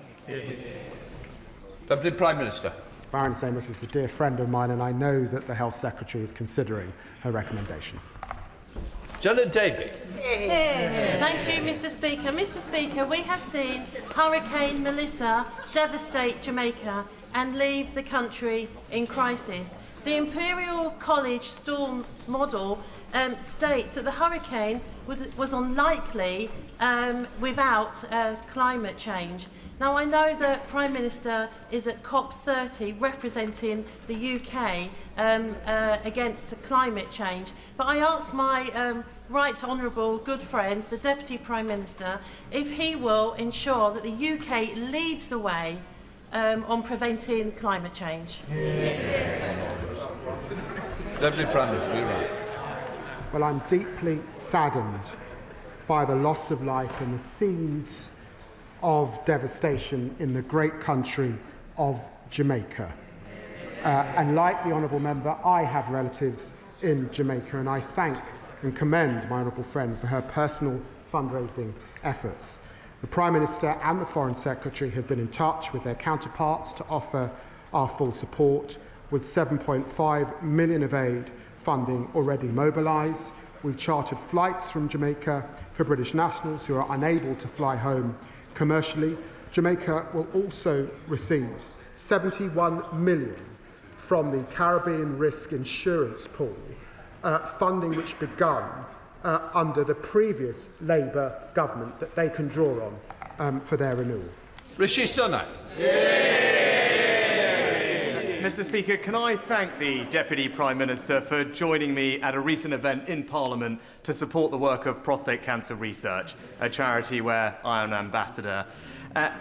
Deputy Prime Minister. Baroness Amos is a dear friend of mine, and I know that the Health Secretary is considering her recommendations. Janet Davey. Thank you, Mr. Speaker. Mr. Speaker, we have seen Hurricane Melissa devastate Jamaica and leave the country in crisis. The Imperial College Storms model states that the hurricane was unlikely without climate change. Now, I know that Prime Minister is at COP30 representing the UK against climate change, but I asked my right honourable good friend, the Deputy Prime Minister, if he will ensure that the UK leads the way on preventing climate change. Deputy Prime Minister, you're right. Well, I'm deeply saddened by the loss of life and the scenes of devastation in the great country of Jamaica. And like the honourable member, I have relatives in Jamaica, and I thank and commend my honourable friend for her personal fundraising efforts. The Prime Minister and the Foreign Secretary have been in touch with their counterparts to offer our full support, with 7.5 million of aid funding already mobilised. We've chartered flights from Jamaica for British nationals who are unable to fly home commercially. Jamaica will also receive 71 million from the Caribbean Risk Insurance Pool, funding which begun under the previous Labour government that they can draw on for their renewal. Rishi Sunak. Mr. Speaker, can I thank the Deputy Prime Minister for joining me at a recent event in Parliament to support the work of Prostate Cancer Research, a charity where I am an ambassador.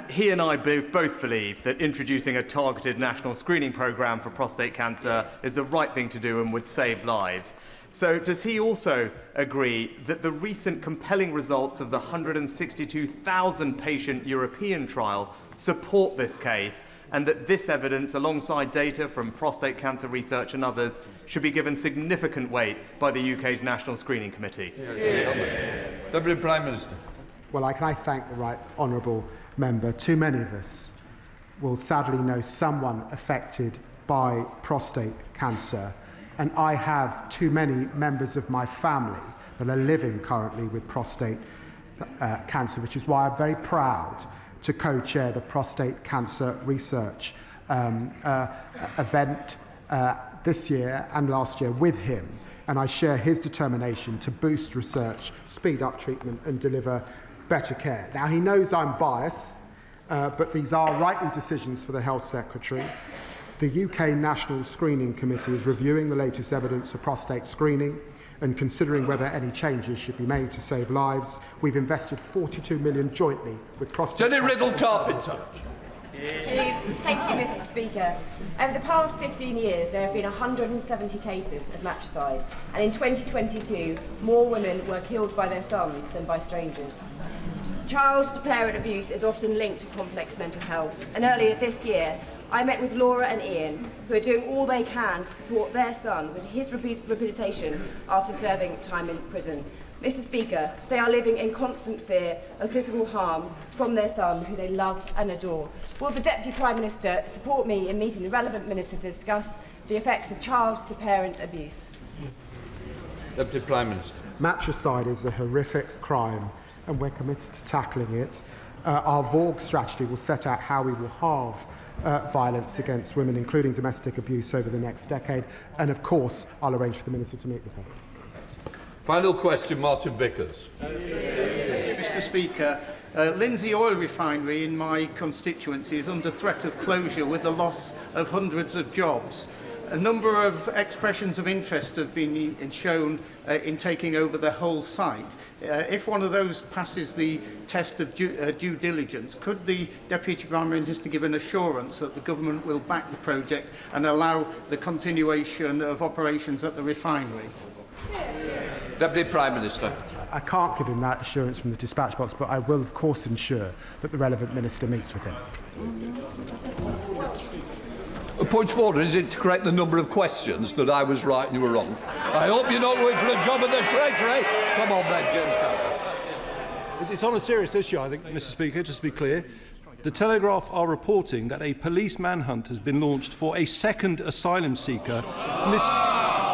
He and I both believe that introducing a targeted national screening programme for prostate cancer is the right thing to do and would save lives. So does he also agree that the recent compelling results of the 162,000 patient European trial support this case, and that this evidence, alongside data from prostate cancer research and others, should be given significant weight by the UK's National Screening Committee? Deputy Prime Minister. Well, can I thank the right honourable member. Too many of us will sadly know someone affected by prostate cancer, and I have too many members of my family that are living currently with prostate cancer, which is why I'm very proud to co-chair the prostate cancer research event this year and last year with him, and I share his determination to boost research, speed up treatment and deliver better care. Now, he knows I'm biased, but these are rightly decisions for the Health Secretary. The UK National Screening Committee is reviewing the latest evidence of prostate screening and considering whether any changes should be made to save lives. We've invested 42 million jointly with prostate... Jenny Riddle-Carpenter. Thank you, Mr. Speaker. Over the past 15 years, there have been 170 cases of matricide, and in 2022, more women were killed by their sons than by strangers. Child-to-parent abuse is often linked to complex mental health, and earlier this year, I met with Laura and Ian, who are doing all they can to support their son with his rehabilitation after serving time in prison. Mr. Speaker, they are living in constant fear of physical harm from their son, who they love and adore. Will the Deputy Prime Minister support me in meeting the relevant minister to discuss the effects of child-to-parent abuse? Deputy Prime Minister. Matricide is a horrific crime, and we're committed to tackling it. Our VORG strategy will set out how we will halve violence against women, including domestic abuse, over the next decade. And, of course, I'll arrange for the Minister to meet with her. Final question, Martin Vickers. Mr. Mr. Speaker, Lindsay Oil Refinery in my constituency is under threat of closure with the loss of hundreds of jobs. A number of expressions of interest have been shown in taking over the whole site. If one of those passes the test of due diligence, could the Deputy Prime Minister give an assurance that the government will back the project and allow the continuation of operations at the refinery? Deputy Prime Minister. I can't give him that assurance from the dispatch box, but I will, of course, ensure that the relevant minister meets with him. A point of order, is it to correct the number of questions that I was right and you were wrong? I hope you're not going for a job at the Treasury. Come on then, James Cameron. It's on a serious issue, I think, Mr. Speaker, just to be clear. The Telegraph are reporting that a police manhunt has been launched for a second asylum seeker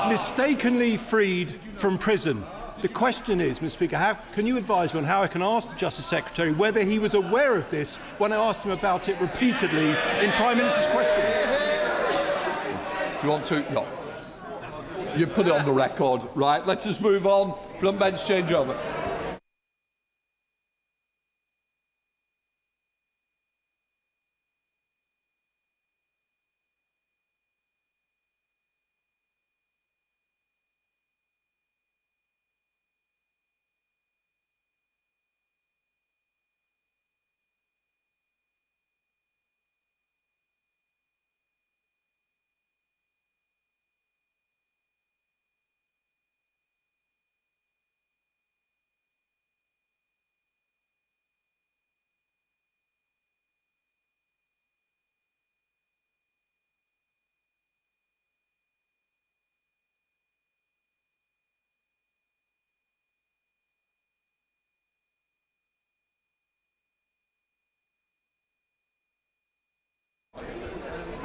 mistakenly freed from prison. The question is, Mr. Speaker, can you advise me on how I can ask the Justice Secretary whether he was aware of this when I asked him about it repeatedly in Prime Minister's question? Do you want to? No. You put it on the record. Right, let's just move on. Front bench change over.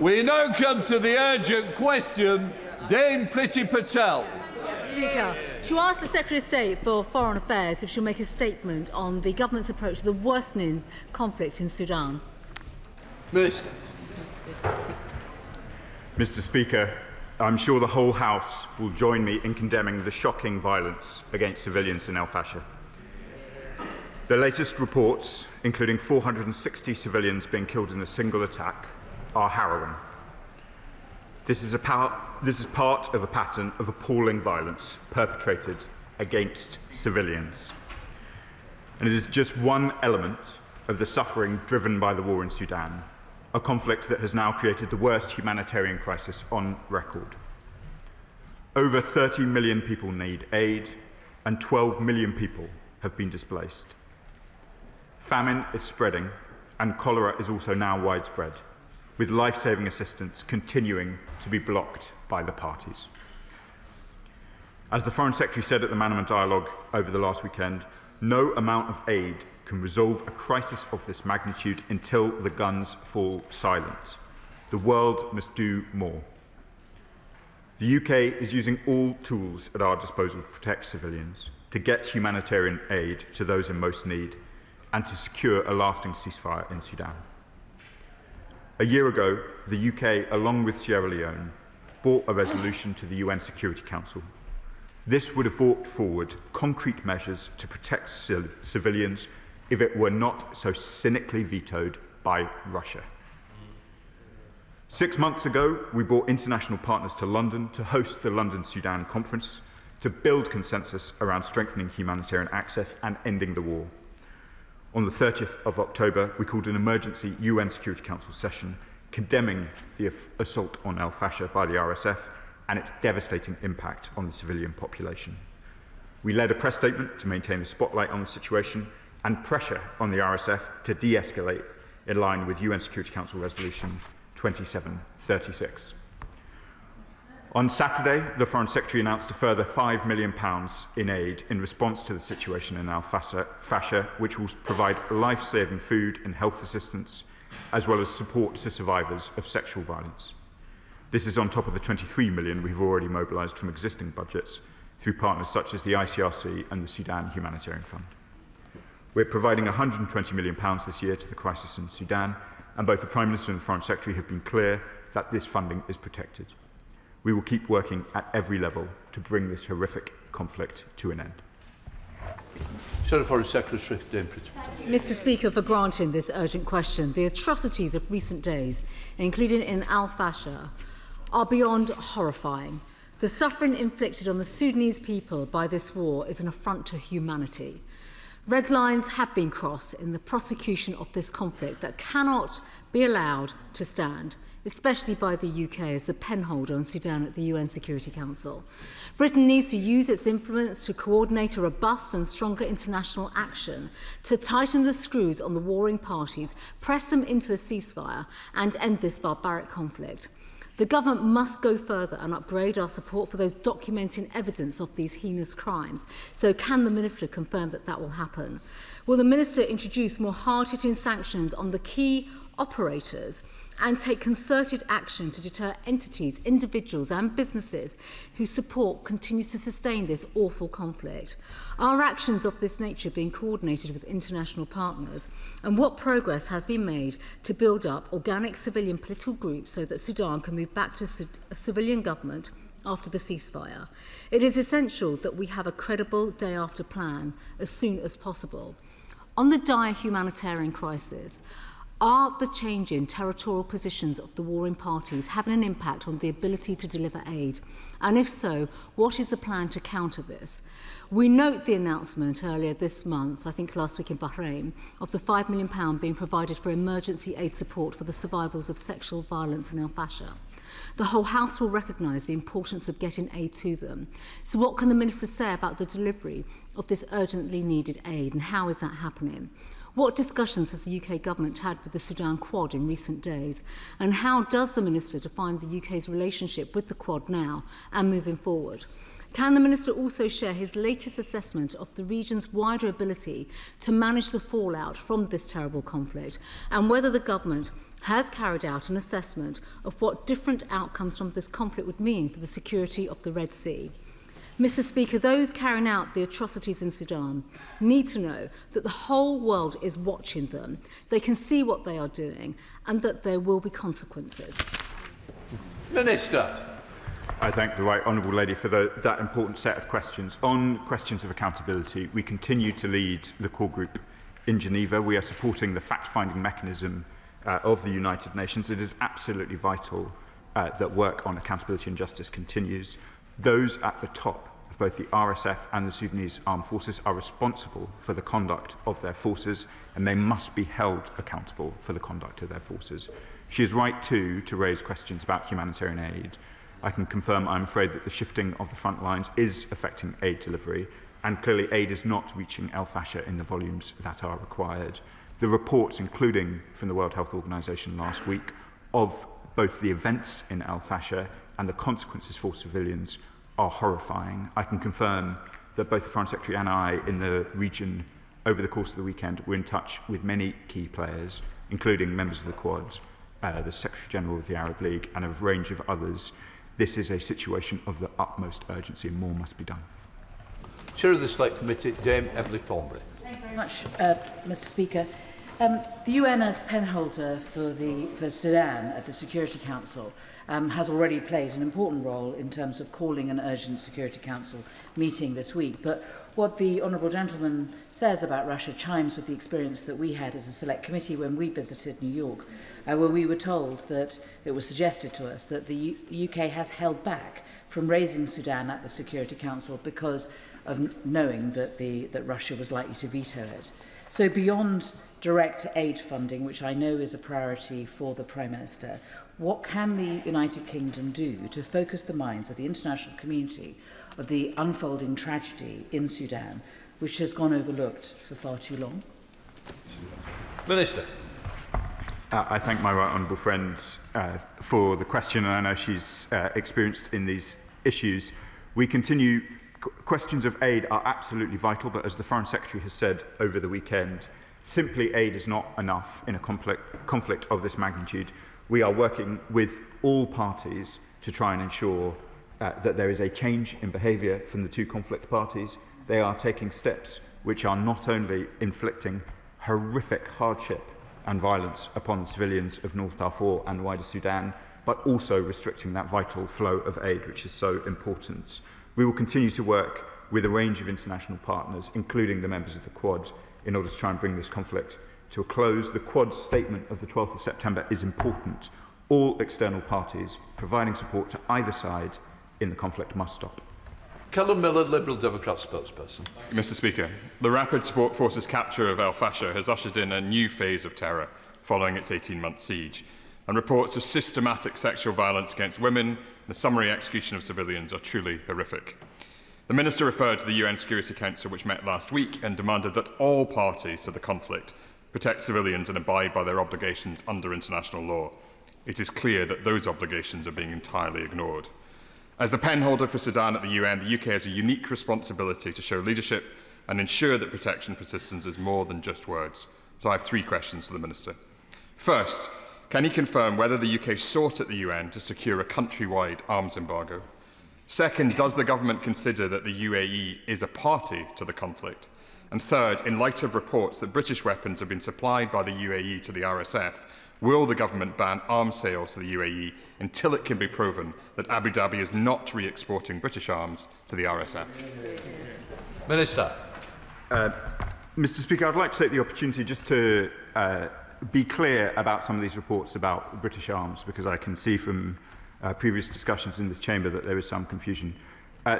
We now come to the urgent question. Dame Priti Patel. Speaker, to ask the Secretary of State for Foreign Affairs if she'll make a statement on the government's approach to the worsening conflict in Sudan. Minister. Mr. Speaker, I'm sure the whole House will join me in condemning the shocking violence against civilians in El Fasher. The latest reports, including 460 civilians being killed in a single attack, are harrowing. This is part of a pattern of appalling violence perpetrated against civilians. And it is just one element of the suffering driven by the war in Sudan, a conflict that has now created the worst humanitarian crisis on record. Over 30 million people need aid, and 12 million people have been displaced. Famine is spreading, and cholera is also now widespread, with life-saving assistance continuing to be blocked by the parties. As the Foreign Secretary said at the Manama Dialogue over the last weekend, no amount of aid can resolve a crisis of this magnitude until the guns fall silent. The world must do more. The UK is using all tools at our disposal to protect civilians, to get humanitarian aid to those in most need, and to secure a lasting ceasefire in Sudan. A year ago, the UK, along with Sierra Leone, brought a resolution to the UN Security Council. This would have brought forward concrete measures to protect civilians if it were not so cynically vetoed by Russia. 6 months ago, we brought international partners to London to host the London Sudan Conference to build consensus around strengthening humanitarian access and ending the war. On the 30th of October, we called an emergency UN Security Council session condemning the assault on El Fasher by the RSF and its devastating impact on the civilian population. We led a press statement to maintain the spotlight on the situation and pressure on the RSF to de-escalate in line with UN Security Council Resolution 2736. On Saturday, the Foreign Secretary announced a further £5 million in aid in response to the situation in El Fasher, which will provide life-saving food and health assistance, as well as support to survivors of sexual violence. This is on top of the £23 million we've already mobilised from existing budgets through partners such as the ICRC and the Sudan Humanitarian Fund. We're providing £120 million this year to the crisis in Sudan, and both the Prime Minister and the Foreign Secretary have been clear that this funding is protected. We will keep working at every level to bring this horrific conflict to an end. Foreign Secretary, Dame Pritchard. Mr. Speaker, for granting this urgent question. The atrocities of recent days, including in Al Fasher, are beyond horrifying. The suffering inflicted on the Sudanese people by this war is an affront to humanity. Red lines have been crossed in the prosecution of this conflict that cannot be allowed to stand, especially by the UK as the penholder on Sudan at the UN Security Council. Britain needs to use its influence to coordinate a robust and stronger international action to tighten the screws on the warring parties, press them into a ceasefire and end this barbaric conflict. The government must go further and upgrade our support for those documenting evidence of these heinous crimes. So can the Minister confirm that that will happen? Will the Minister introduce more hard-hitting sanctions on the key operators and take concerted action to deter entities, individuals and businesses whose support continues to sustain this awful conflict? Are actions of this nature being coordinated with international partners? And what progress has been made to build up organic civilian political groups so that Sudan can move back to a civilian government after the ceasefire? It is essential that we have a credible day-after plan as soon as possible. On the dire humanitarian crisis, are the changing territorial positions of the warring parties having an impact on the ability to deliver aid? And if so, what is the plan to counter this? We note the announcement earlier this month, I think last week in Bahrain, of the £5 million being provided for emergency aid support for the survivors of sexual violence in Al Fasher. The whole House will recognise the importance of getting aid to them. So what can the Minister say about the delivery of this urgently needed aid, and how is that happening? What discussions has the UK government had with the Sudan Quad in recent days? And how does the Minister define the UK's relationship with the Quad now and moving forward? Can the Minister also share his latest assessment of the region's wider ability to manage the fallout from this terrible conflict, and whether the government has carried out an assessment of what different outcomes from this conflict would mean for the security of the Red Sea? Mr. Speaker, those carrying out the atrocities in Sudan need to know that the whole world is watching them, they can see what they are doing, and that there will be consequences. Minister. I thank the Right Honourable Lady for that important set of questions. On questions of accountability, we continue to lead the core group in Geneva. We are supporting the fact-finding mechanism of the United Nations. It is absolutely vital that work on accountability and justice continues. Those at the top of both the RSF and the Sudanese armed forces are responsible for the conduct of their forces, and they must be held accountable for the conduct of their forces. She is right, too, to raise questions about humanitarian aid. I can confirm, I'm afraid, that the shifting of the front lines is affecting aid delivery, and clearly aid is not reaching Al Fasher in the volumes that are required. The reports, including from the World Health Organization last week, of both the events in Al Fasher and the consequences for civilians are horrifying. I can confirm that both the Foreign Secretary and I in the region over the course of the weekend were in touch with many key players, including members of the Quad, the Secretary General of the Arab League and a range of others. This is a situation of the utmost urgency and more must be done. Chair of the Select Committee, Dame Emily Thornbury. Thank you very much, Mr. Speaker. The UN as penholder for Sudan at the Security Council has already played an important role in terms of calling an urgent Security Council meeting this week. But what the Honourable Gentleman says about Russia chimes with the experience that we had as a Select Committee when we visited New York, where we were told that it was suggested to us that the UK has held back from raising Sudan at the Security Council because of knowing that Russia was likely to veto it. So beyond direct aid funding, which I know is a priority for the Prime Minister, what can the United Kingdom do to focus the minds of the international community of the unfolding tragedy in Sudan, which has gone overlooked for far too long? Minister. I thank my right honourable friend for the question, and I know she's experienced in these issues. We continue. Questions of aid are absolutely vital, but as the Foreign Secretary has said over the weekend, simply aid is not enough in a conflict of this magnitude. We are working with all parties to try and ensure that there is a change in behaviour from the two conflict parties. They are taking steps which are not only inflicting horrific hardship and violence upon civilians of North Darfur and wider Sudan, but also restricting that vital flow of aid, which is so important. We will continue to work with a range of international partners, including the members of the Quad, in order to try and bring this conflict to a close. The Quad's statement of the 12th of September is important. All external parties providing support to either side in the conflict must stop. Callum Miller, Liberal Democrat spokesperson. Mr. Speaker, the Rapid Support Forces capture of El Fasher has ushered in a new phase of terror following its 18-month siege, and reports of systematic sexual violence against women and the summary execution of civilians are truly horrific. The Minister referred to the UN Security Council, which met last week, and demanded that all parties to the conflict protect civilians and abide by their obligations under international law. It is clear that those obligations are being entirely ignored. As the penholder for Sudan at the UN, the UK has a unique responsibility to show leadership and ensure that protection for citizens is more than just words. So I have three questions for the Minister. First, can he confirm whether the UK sought at the UN to secure a countrywide arms embargo? Second, does the government consider that the UAE is a party to the conflict? And third, in light of reports that British weapons have been supplied by the UAE to the RSF, will the government ban arms sales to the UAE until it can be proven that Abu Dhabi is not re-exporting British arms to the RSF? Minister. Mr. Speaker, I'd like to take the opportunity just to be clear about some of these reports about British arms, because I can see from previous discussions in this chamber that there is some confusion.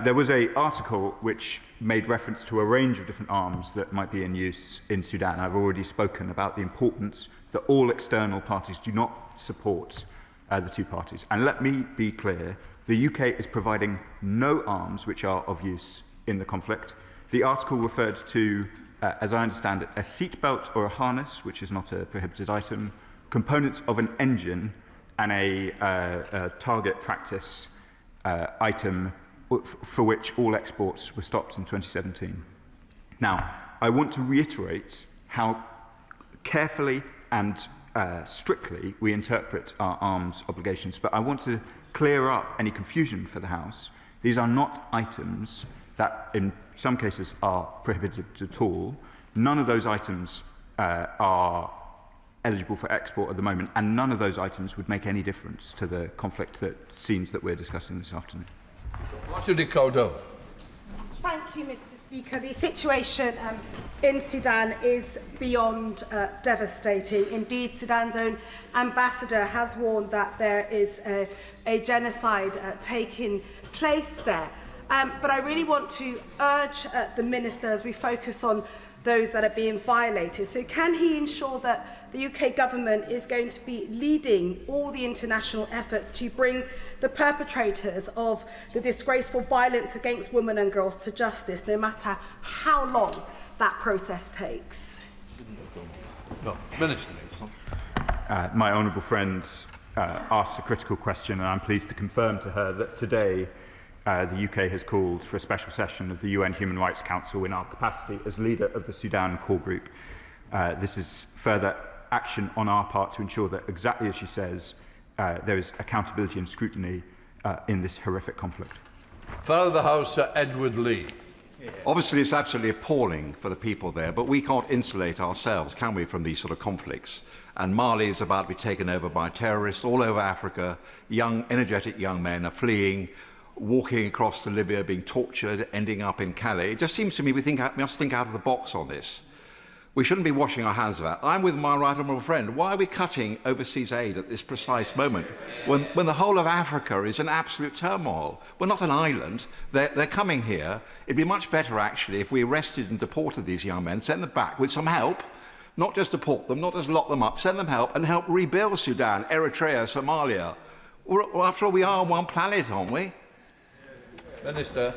There was an article which made reference to a range of different arms that might be in use in Sudan. I've already spoken about the importance that all external parties do not support the two parties. And let me be clear, the UK is providing no arms which are of use in the conflict. The article referred to, as I understand it, a seatbelt or a harness, which is not a prohibited item, components of an engine, and a target practice item for which all exports were stopped in 2017. Now, I want to reiterate how carefully and strictly we interpret our arms obligations, but I want to clear up any confusion for the House. These are not items that in some cases are prohibited at all. None of those items are eligible for export at the moment, and none of those items would make any difference to the conflict scenes that we're discussing this afternoon. Thank you, Mr. Speaker. The situation in Sudan is beyond devastating. Indeed, Sudan's own ambassador has warned that there is a genocide taking place there. But I really want to urge the Minister, as we focus on those that are being violated. So can he ensure that the UK government is going to be leading all the international efforts to bring the perpetrators of the disgraceful violence against women and girls to justice, no matter how long that process takes? No. Minister. My honourable friend asked a critical question, and I'm pleased to confirm to her that today the UK has called for a special session of the UN Human Rights Council in our capacity as leader of the Sudan core group. This is further action on our part to ensure that, exactly as she says, there is accountability and scrutiny in this horrific conflict. Father of the House, Sir Edward Lee. Obviously, it's absolutely appalling for the people there, but we can't insulate ourselves, can we, from these sort of conflicts? And Mali is about to be taken over by terrorists all over Africa. Young, energetic young men are fleeing, walking across to Libya, being tortured, ending up in Calais. It just seems to me we must think out of the box on this. We shouldn't be washing our hands of that. I'm with my right honourable friend. Why are we cutting overseas aid at this precise moment when the whole of Africa is in absolute turmoil? We're not an island. They're coming here. It'd be much better, actually, if we arrested and deported these young men, sent them back with some help, not just deport them, not just lock them up, send them help and help rebuild Sudan, Eritrea, Somalia. Well, after all, we are one planet, aren't we? Minister.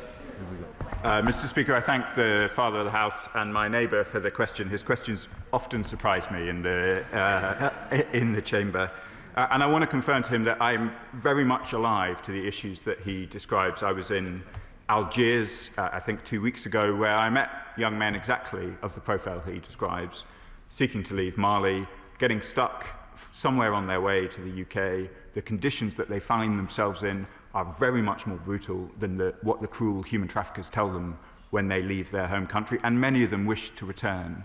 Mr. Speaker, I thank the Father of the House and my neighbour for the question. His questions often surprise me in the chamber. And I want to confirm to him that I'm very much alive to the issues that he describes. I was in Algiers, I think 2 weeks ago, where I met young men exactly of the profile he describes, seeking to leave Mali, getting stuck somewhere on their way to the UK. The conditions that they find themselves in are very much more brutal than what the cruel human traffickers tell them when they leave their home country, and many of them wish to return.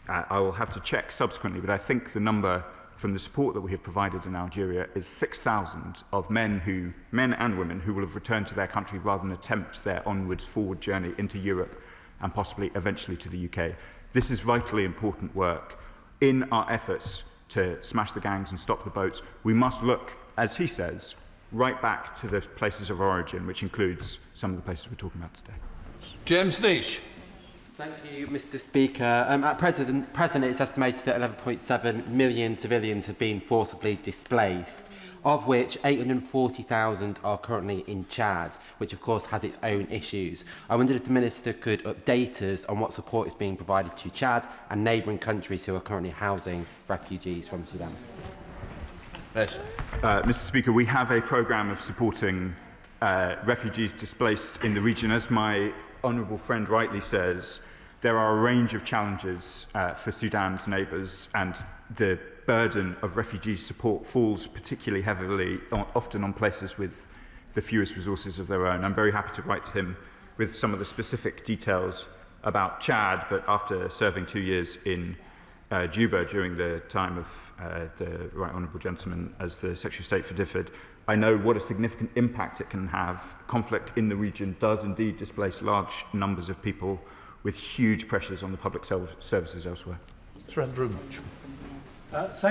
I will have to check subsequently, but I think the number from the support that we have provided in Algeria is 6,000 of men and women who will have returned to their country rather than attempt their onwards forward journey into Europe and possibly eventually to the UK. This is vitally important work. In our efforts to smash the gangs and stop the boats, we must look, as he says, right back to the places of origin, which includes some of the places we're talking about today. James Nish. Thank you, Mr. Speaker. At present, it's estimated that 11.7 million civilians have been forcibly displaced, of which 840,000 are currently in Chad, which of course has its own issues. I wondered if the Minister could update us on what support is being provided to Chad and neighbouring countries who are currently housing refugees from Sudan. Mr. Speaker, we have a programme of supporting refugees displaced in the region. As my honourable friend rightly says, there are a range of challenges for Sudan's neighbours, and the burden of refugee support falls particularly heavily, often on places with the fewest resources of their own. I'm very happy to write to him with some of the specific details about Chad, but after serving 2 years in Juba during the time of the Right Honourable Gentleman as the Secretary of State for DFID, I know what a significant impact it can have. Conflict in the region does indeed displace large numbers of people, with huge pressures on the public services elsewhere. Thank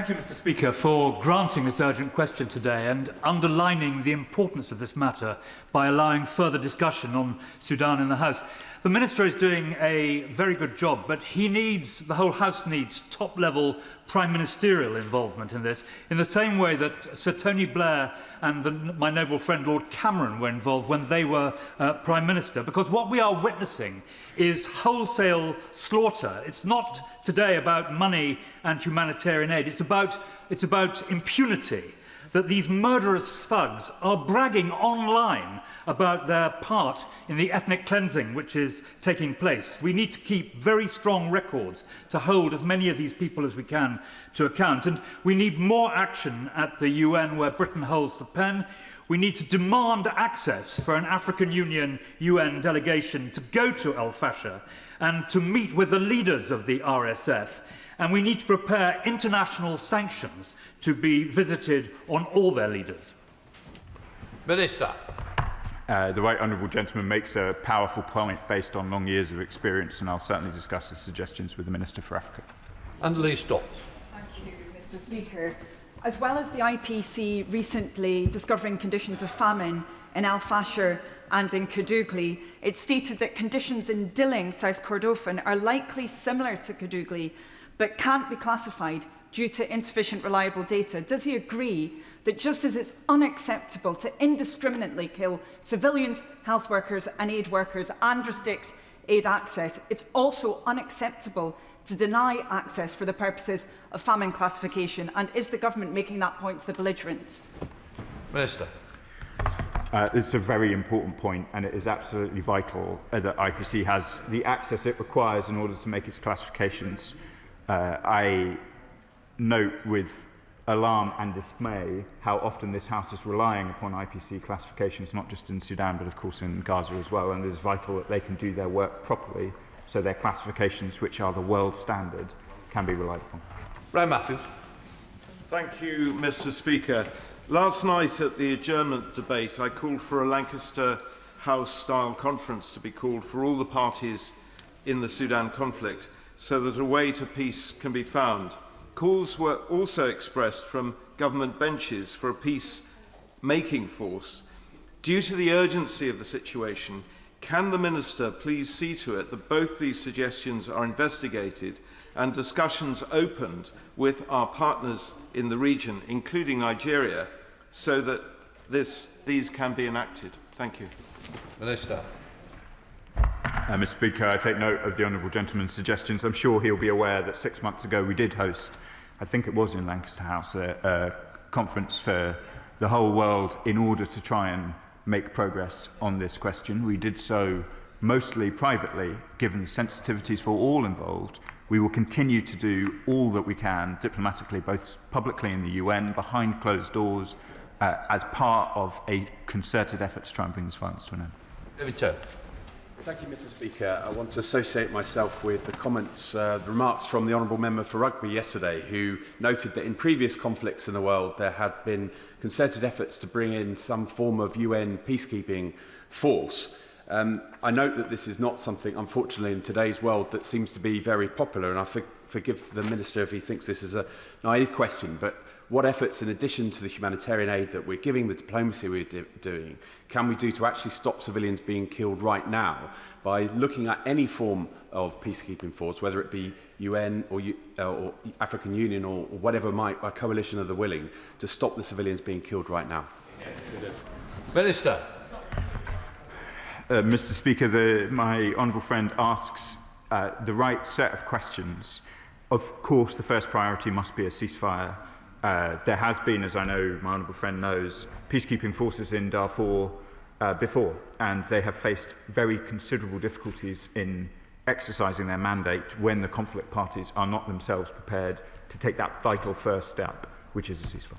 you, Mr. Speaker, for granting this urgent question today and underlining the importance of this matter by allowing further discussion on Sudan in the House. The Minister is doing a very good job, but the whole House needs top-level Prime Ministerial involvement in this, in the same way that Sir Tony Blair and my noble friend Lord Cameron were involved when they were Prime Minister, because what we are witnessing is wholesale slaughter. It's not today about money and humanitarian aid. It's about impunity, that these murderous thugs are bragging online about their part in the ethnic cleansing which is taking place. We need to keep very strong records to hold as many of these people as we can to account. And we need more action at the UN where Britain holds the pen. We need to demand access for an African Union UN delegation to go to El Fasher and to meet with the leaders of the RSF. And we need to prepare international sanctions to be visited on all their leaders. Minister. The Right Honourable Gentleman makes a powerful point based on long years of experience, and I'll certainly discuss his suggestions with the Minister for Africa. And Lee Stotts. Thank you, Mr. Speaker. As well as the IPC recently discovering conditions of famine in Al Fasher and in Kadugli, it stated that conditions in Dilling, South Kordofan, are likely similar to Kadugli, but can't be classified due to insufficient reliable data. Does he agree that just as it's unacceptable to indiscriminately kill civilians, health workers and aid workers and restrict aid access, it's also unacceptable to deny access for the purposes of famine classification? And is the government making that point to the belligerents? Minister. It's a very important point, and it is absolutely vital that IPC has the access it requires in order to make its classifications. I note with alarm and dismay how often this House is relying upon IPC classifications, not just in Sudan, but of course in Gaza as well, and it is vital that they can do their work properly so their classifications, which are the world standard, can be relied upon. Ray Matthews. Thank you, Mr. Speaker. Last night at the adjournment debate, I called for a Lancaster House-style conference to be called for all the parties in the Sudan conflict, so that a way to peace can be found. Calls were also expressed from government benches for a peace-making force. Due to the urgency of the situation, can the Minister please see to it that both these suggestions are investigated and discussions opened with our partners in the region, including Nigeria, so that these can be enacted? Thank you. Minister. Mr. Speaker, I take note of the Honourable Gentleman's suggestions. I'm sure he'll be aware that 6 months ago we did host, I think it was in Lancaster House, a conference for the whole world in order to try and make progress on this question. We did so mostly privately, given the sensitivities for all involved. We will continue to do all that we can diplomatically, both publicly in the UN, behind closed doors, as part of a concerted effort to try and bring this violence to an end. David Turner. Thank you, Mr. Speaker. I want to associate myself with the comments, the remarks from the Honourable Member for Rugby yesterday, who noted that in previous conflicts in the world there had been concerted efforts to bring in some form of UN peacekeeping force. I note that this is not something, unfortunately, in today's world that seems to be very popular, and I forgive the Minister if he thinks this is a naive question, but what efforts, in addition to the humanitarian aid that we're giving, the diplomacy we're doing, can we do to actually stop civilians being killed right now by looking at any form of peacekeeping force, whether it be UN or African Union or whatever might, a coalition of the willing, to stop the civilians being killed right now? Minister. Mr. Speaker, my honourable friend asks the right set of questions. Of course, the first priority must be a ceasefire. There has been, as I know my honourable friend knows, peacekeeping forces in Darfur before, and they have faced very considerable difficulties in exercising their mandate when the conflict parties are not themselves prepared to take that vital first step, which is a ceasefire.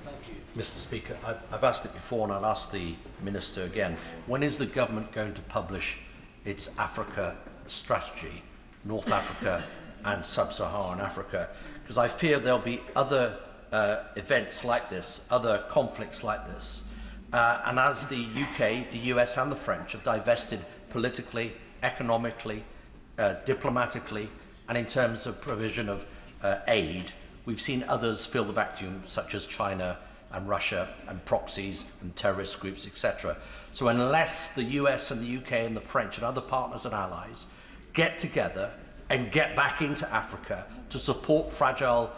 Thank you, Mr. Speaker. I've asked it before and I'll ask the Minister again. When is the government going to publish its Africa strategy, North Africa and Sub-Saharan Africa? Because I fear there'll be other events like this, other conflicts like this. And as the UK, the US and the French have divested politically, economically, diplomatically, and in terms of provision of aid, we've seen others fill the vacuum, such as China and Russia and proxies and terrorist groups, etc. So unless the US and the UK and the French and other partners and allies get together and get back into Africa to support fragile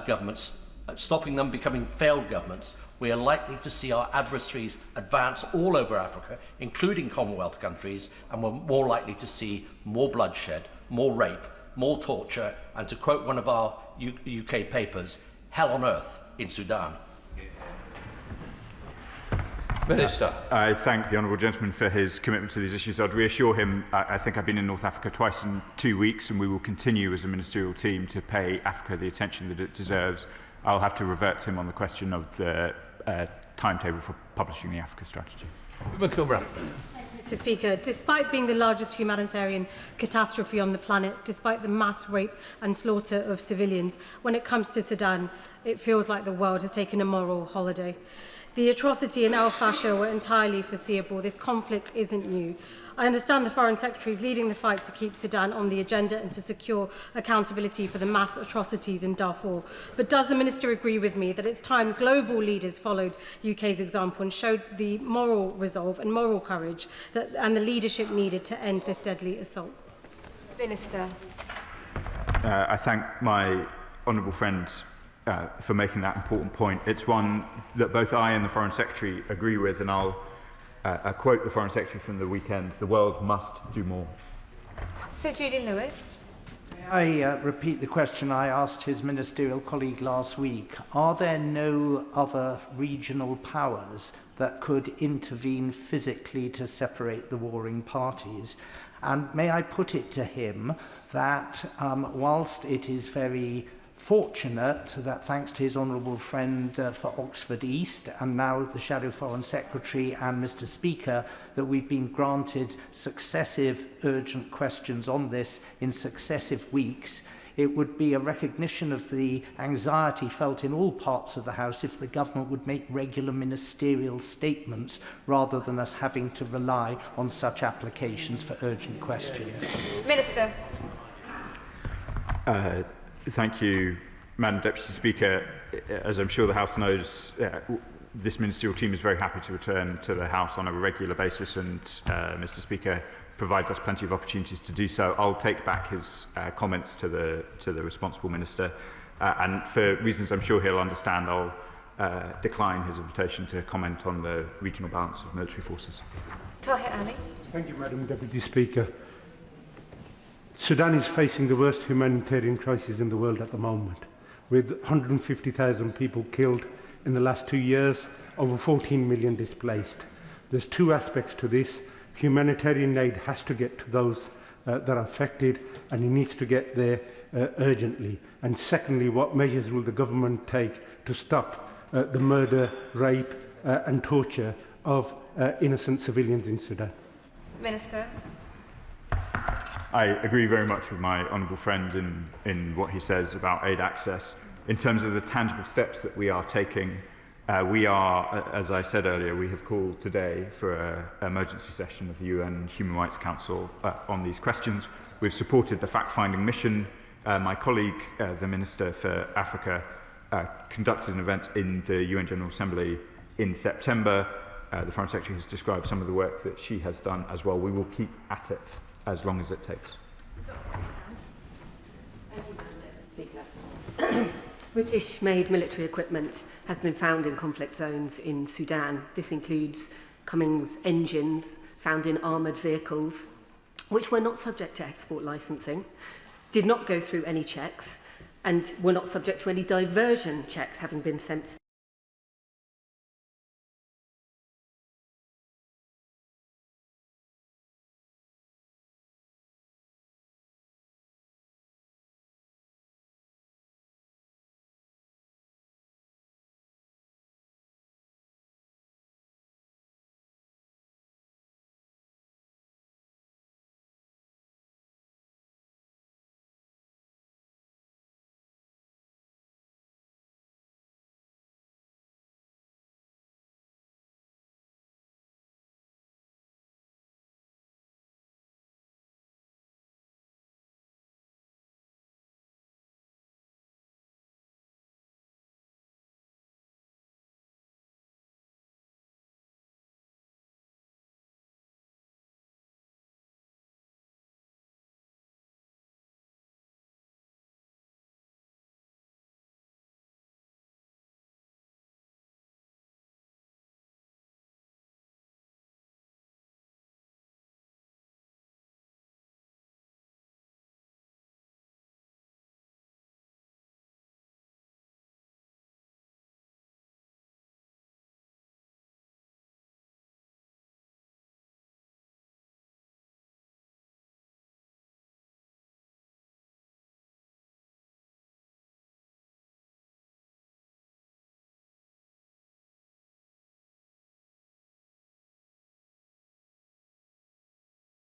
governments, stopping them becoming failed governments, we are likely to see our adversaries advance all over Africa, including Commonwealth countries, and we're more likely to see more bloodshed, more rape, more torture, and to quote one of our UK papers, hell on earth in Sudan. Minister. I thank the honourable gentleman for his commitment to these issues. I'd reassure him, I think I've been in North Africa twice in 2 weeks, and we will continue as a ministerial team to pay Africa the attention that it deserves. I'll have to revert to him on the question of the timetable for publishing the Africa strategy. Mr. Speaker, despite being the largest humanitarian catastrophe on the planet, despite the mass rape and slaughter of civilians, when it comes to Sudan, it feels like the world has taken a moral holiday. The atrocity in Al Fasher were entirely foreseeable. This conflict isn't new. I understand the Foreign Secretary is leading the fight to keep Sudan on the agenda and to secure accountability for the mass atrocities in Darfur. But does the Minister agree with me that it's time global leaders followed UK's example and showed the moral resolve and moral courage and the leadership needed to end this deadly assault? Minister. I thank my honourable friend for making that important point. It's one that both I and the Foreign Secretary agree with, and I'll quote the Foreign Secretary from the weekend: the world must do more. Sir Judy Lewis. May I repeat the question I asked his ministerial colleague last week? Are there no other regional powers that could intervene physically to separate the warring parties? And may I put it to him that whilst it is very fortunate that, thanks to his honourable friend for Oxford East and now the Shadow Foreign Secretary and Mr. Speaker, that we've been granted successive urgent questions on this in successive weeks, it would be a recognition of the anxiety felt in all parts of the House if the government would make regular ministerial statements rather than us having to rely on such applications for urgent questions. Minister. Thank you, Madam Deputy Speaker. As I'm sure the House knows, this ministerial team is very happy to return to the House on a regular basis, and Mr. Speaker provides us plenty of opportunities to do so. I'll take back his comments to the responsible minister, and for reasons I'm sure he'll understand, I'll decline his invitation to comment on the regional balance of military forces. Tahir Ali. Thank you, Madam Deputy Speaker. Sudan is facing the worst humanitarian crisis in the world at the moment, with 150,000 people killed in the last 2 years, over 14 million displaced. There's two aspects to this. Humanitarian aid has to get to those that are affected, and it needs to get there urgently. And secondly, what measures will the government take to stop the murder, rape and torture of innocent civilians in Sudan? Minister. I agree very much with my honourable friend in what he says about aid access. In terms of the tangible steps that we are taking, we are, as I said earlier, we have called today for an emergency session of the UN Human Rights Council on these questions. We've supported the fact-finding mission. My colleague, the Minister for Africa, conducted an event in the UN General Assembly in September. The Foreign Secretary has described some of the work that she has done as well. We will keep at it as long as it takes. British-made military equipment has been found in conflict zones in Sudan. This includes Cummins engines found in armoured vehicles, which were not subject to export licensing, did not go through any checks, and were not subject to any diversion checks having been sent